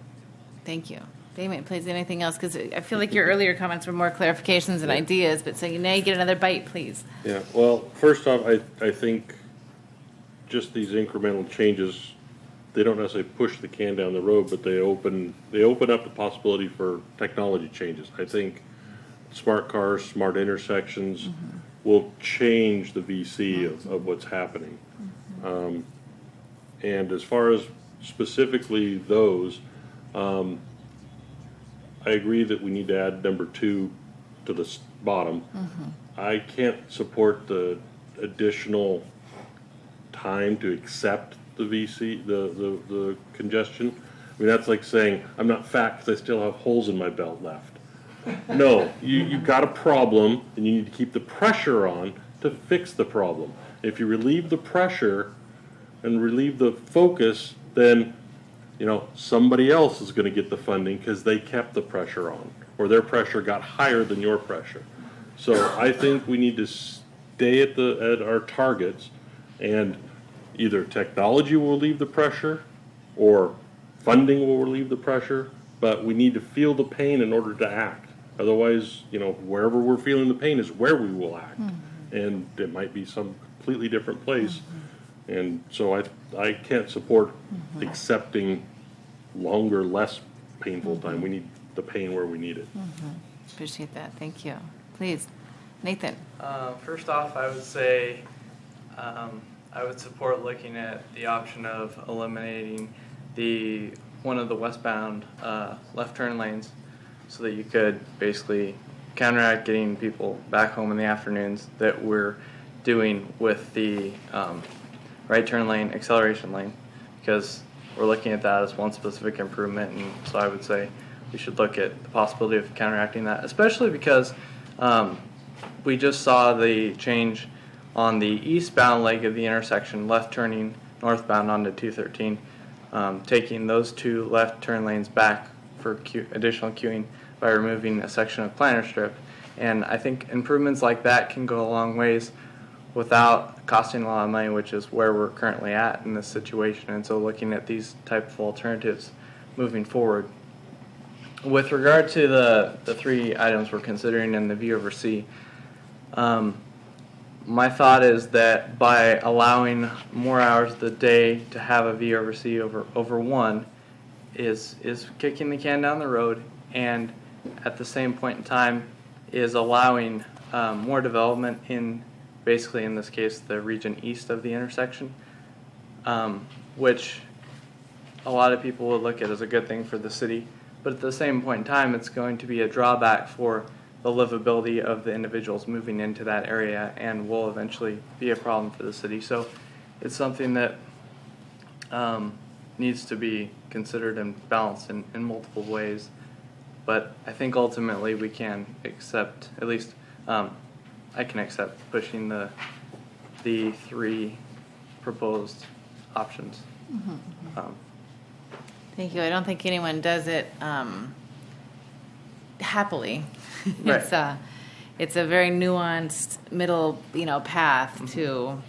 [SPEAKER 2] Thank you. Damon, please, anything else? Because I feel like your earlier comments were more clarifications and ideas, but so now you get another bite, please.
[SPEAKER 7] Yeah, well, first off, I think just these incremental changes, they don't necessarily push the can down the road, but they open up the possibility for technology changes. I think smart cars, smart intersections will change the VC of what's happening. And as far as specifically those, I agree that we need to add number 2 to the bottom. I can't support the additional time to accept the VC, the congestion. I mean, that's like saying, I'm not fat because I still have holes in my belt left. No, you've got a problem, and you need to keep the pressure on to fix the problem. If you relieve the pressure and relieve the focus, then, you know, somebody else is going to get the funding because they kept the pressure on, or their pressure got higher than your pressure. So I think we need to stay at our targets, and either technology will relieve the pressure or funding will relieve the pressure, but we need to feel the pain in order to act. Otherwise, you know, wherever we're feeling the pain is where we will act. And it might be some completely different place. And so I can't support accepting longer, less painful time. We need the pain where we need it.
[SPEAKER 2] Appreciate that. Thank you. Please, Nathan.
[SPEAKER 17] First off, I would say I would support looking at the option of eliminating one of the westbound left turn lanes, so that you could basically counteract getting people back home in the afternoons that we're doing with the right turn lane, acceleration lane, because we're looking at that as one specific improvement. And so I would say we should look at the possibility of counteracting that, especially because we just saw the change on the eastbound leg of the intersection, left turning northbound onto 213, taking those 2 left turn lanes back for additional queuing by removing a section of planter strip. And I think improvements like that can go a long ways without costing a lot of money, which is where we're currently at in this situation. And so looking at these type of alternatives moving forward. With regard to the 3 items we're considering in the V over C, my thought is that by allowing more hours of the day to have a V over C over 1 is kicking the can down the road, and at the same point in time is allowing more development in, basically in this case, the region east of the intersection, which a lot of people would look at as a good thing for the city. But at the same point in time, it's going to be a drawback for the livability of the individuals moving into that area, and will eventually be a problem for the city. So it's something that needs to be considered and balanced in multiple ways. But I think ultimately we can accept, at least I can accept pushing the 3 proposed options.
[SPEAKER 2] Thank you. I don't think anyone does it happily.
[SPEAKER 17] Right.
[SPEAKER 2] It's a very nuanced middle, path to.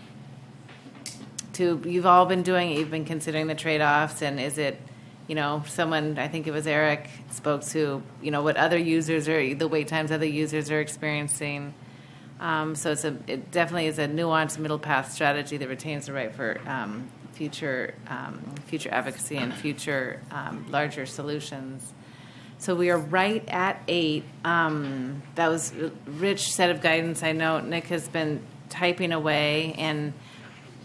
[SPEAKER 2] You've all been doing it. You've been considering the trade-offs, and is it, someone, I think it was Eric, spoke to, what other users are, the wait times other users are experiencing. So it definitely is a nuanced middle path strategy that retains the right for future advocacy and future larger solutions. So we are right at 8. That was a rich set of guidance. I know Nick has been typing away, and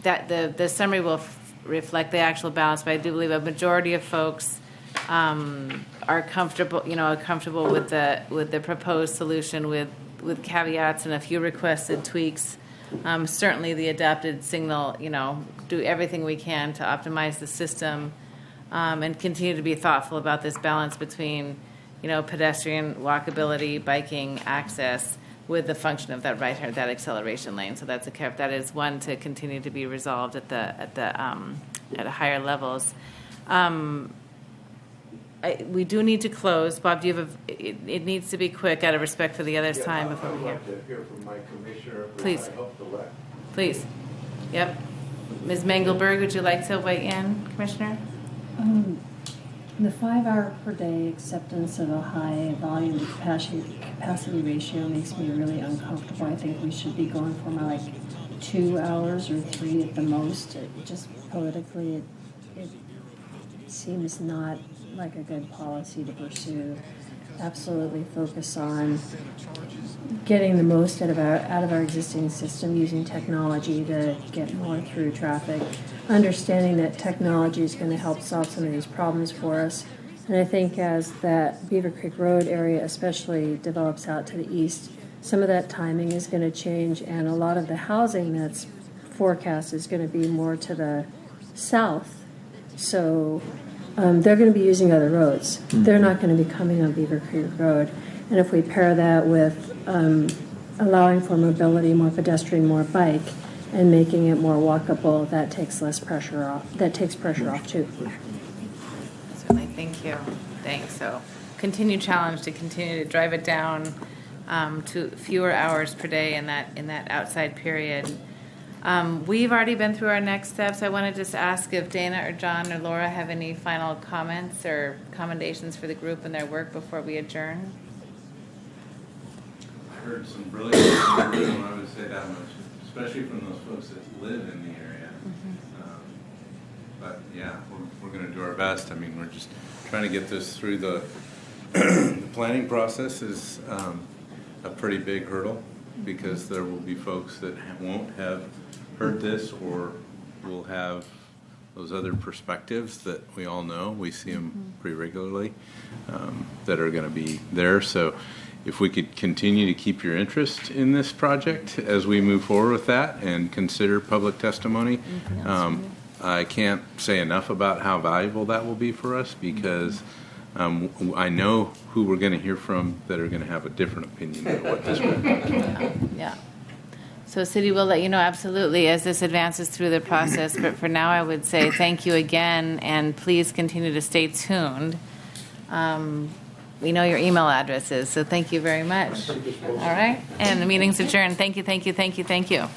[SPEAKER 2] that the summary will reflect the actual balance. But I do believe a majority of folks are comfortable, with the proposed solution with caveats and a few requested tweaks. Certainly the adapted signal, do everything we can to optimize the system, and continue to be thoughtful about this balance between, pedestrian walkability, biking access, with the function of that acceleration lane. So that is one to continue to be resolved at higher levels. We do need to close. Bob, do you have it needs to be quick out of respect for the other's time before we hear.
[SPEAKER 9] I'd like to hear from my commissioner, who
[SPEAKER 2] Please.
[SPEAKER 9] I helped elect.
[SPEAKER 2] Please. Yep. Ms. Mengelberg, would you like to weigh in, Commissioner?
[SPEAKER 8] The 5-hour per day acceptance of a high volume to capacity ratio makes me really uncomfortable. I think we should be going for more like 2 hours or 3 at the most. Just politically, it seems not like a good policy to pursue. absolutely focus on getting the most out of our existing system, using technology to get more through traffic, understanding that technology is going to help solve some of these problems for us. And I think as that Beaver Creek Road area especially develops out to the east, some of that timing is going to change, and a lot of the housing that's forecast is going to be more to the south. So they're going to be using other roads. They're not going to be coming on Beaver Creek Road. And if we pair that with allowing for mobility, more pedestrian, more bike, and making it more walkable, that takes less pressure off. That takes pressure off too.
[SPEAKER 2] Certainly, thank you. Thanks. So, continued challenge to continue to drive it down to fewer hours per day in that outside period. We've already been through our next steps. I want to just ask if Dana or John or Laura have any final comments or commendations for the group and their work before we adjourn.
[SPEAKER 1] I heard some brilliant things, and I would say that much, especially from those folks that live in the area. But yeah, we're going to do our best. I mean, we're just trying to get this through the planning process is a pretty big hurdle, because there will be folks that won't have heard this or will have those other perspectives that we all know. We see them pretty regularly that are going to be there. So if we could continue to keep your interest in this project as we move forward with that and consider public testimony, I can't say enough about how valuable that will be for us, because I know who we're going to hear from that are going to have a different opinion of what this will be.
[SPEAKER 2] Yeah. So city will let you know absolutely as this advances through the process. But for now, I would say thank you again, and please continue to stay tuned. We know your email addresses, so thank you very much. All right, and the meeting's adjourned. Thank you, thank you, thank you, thank you.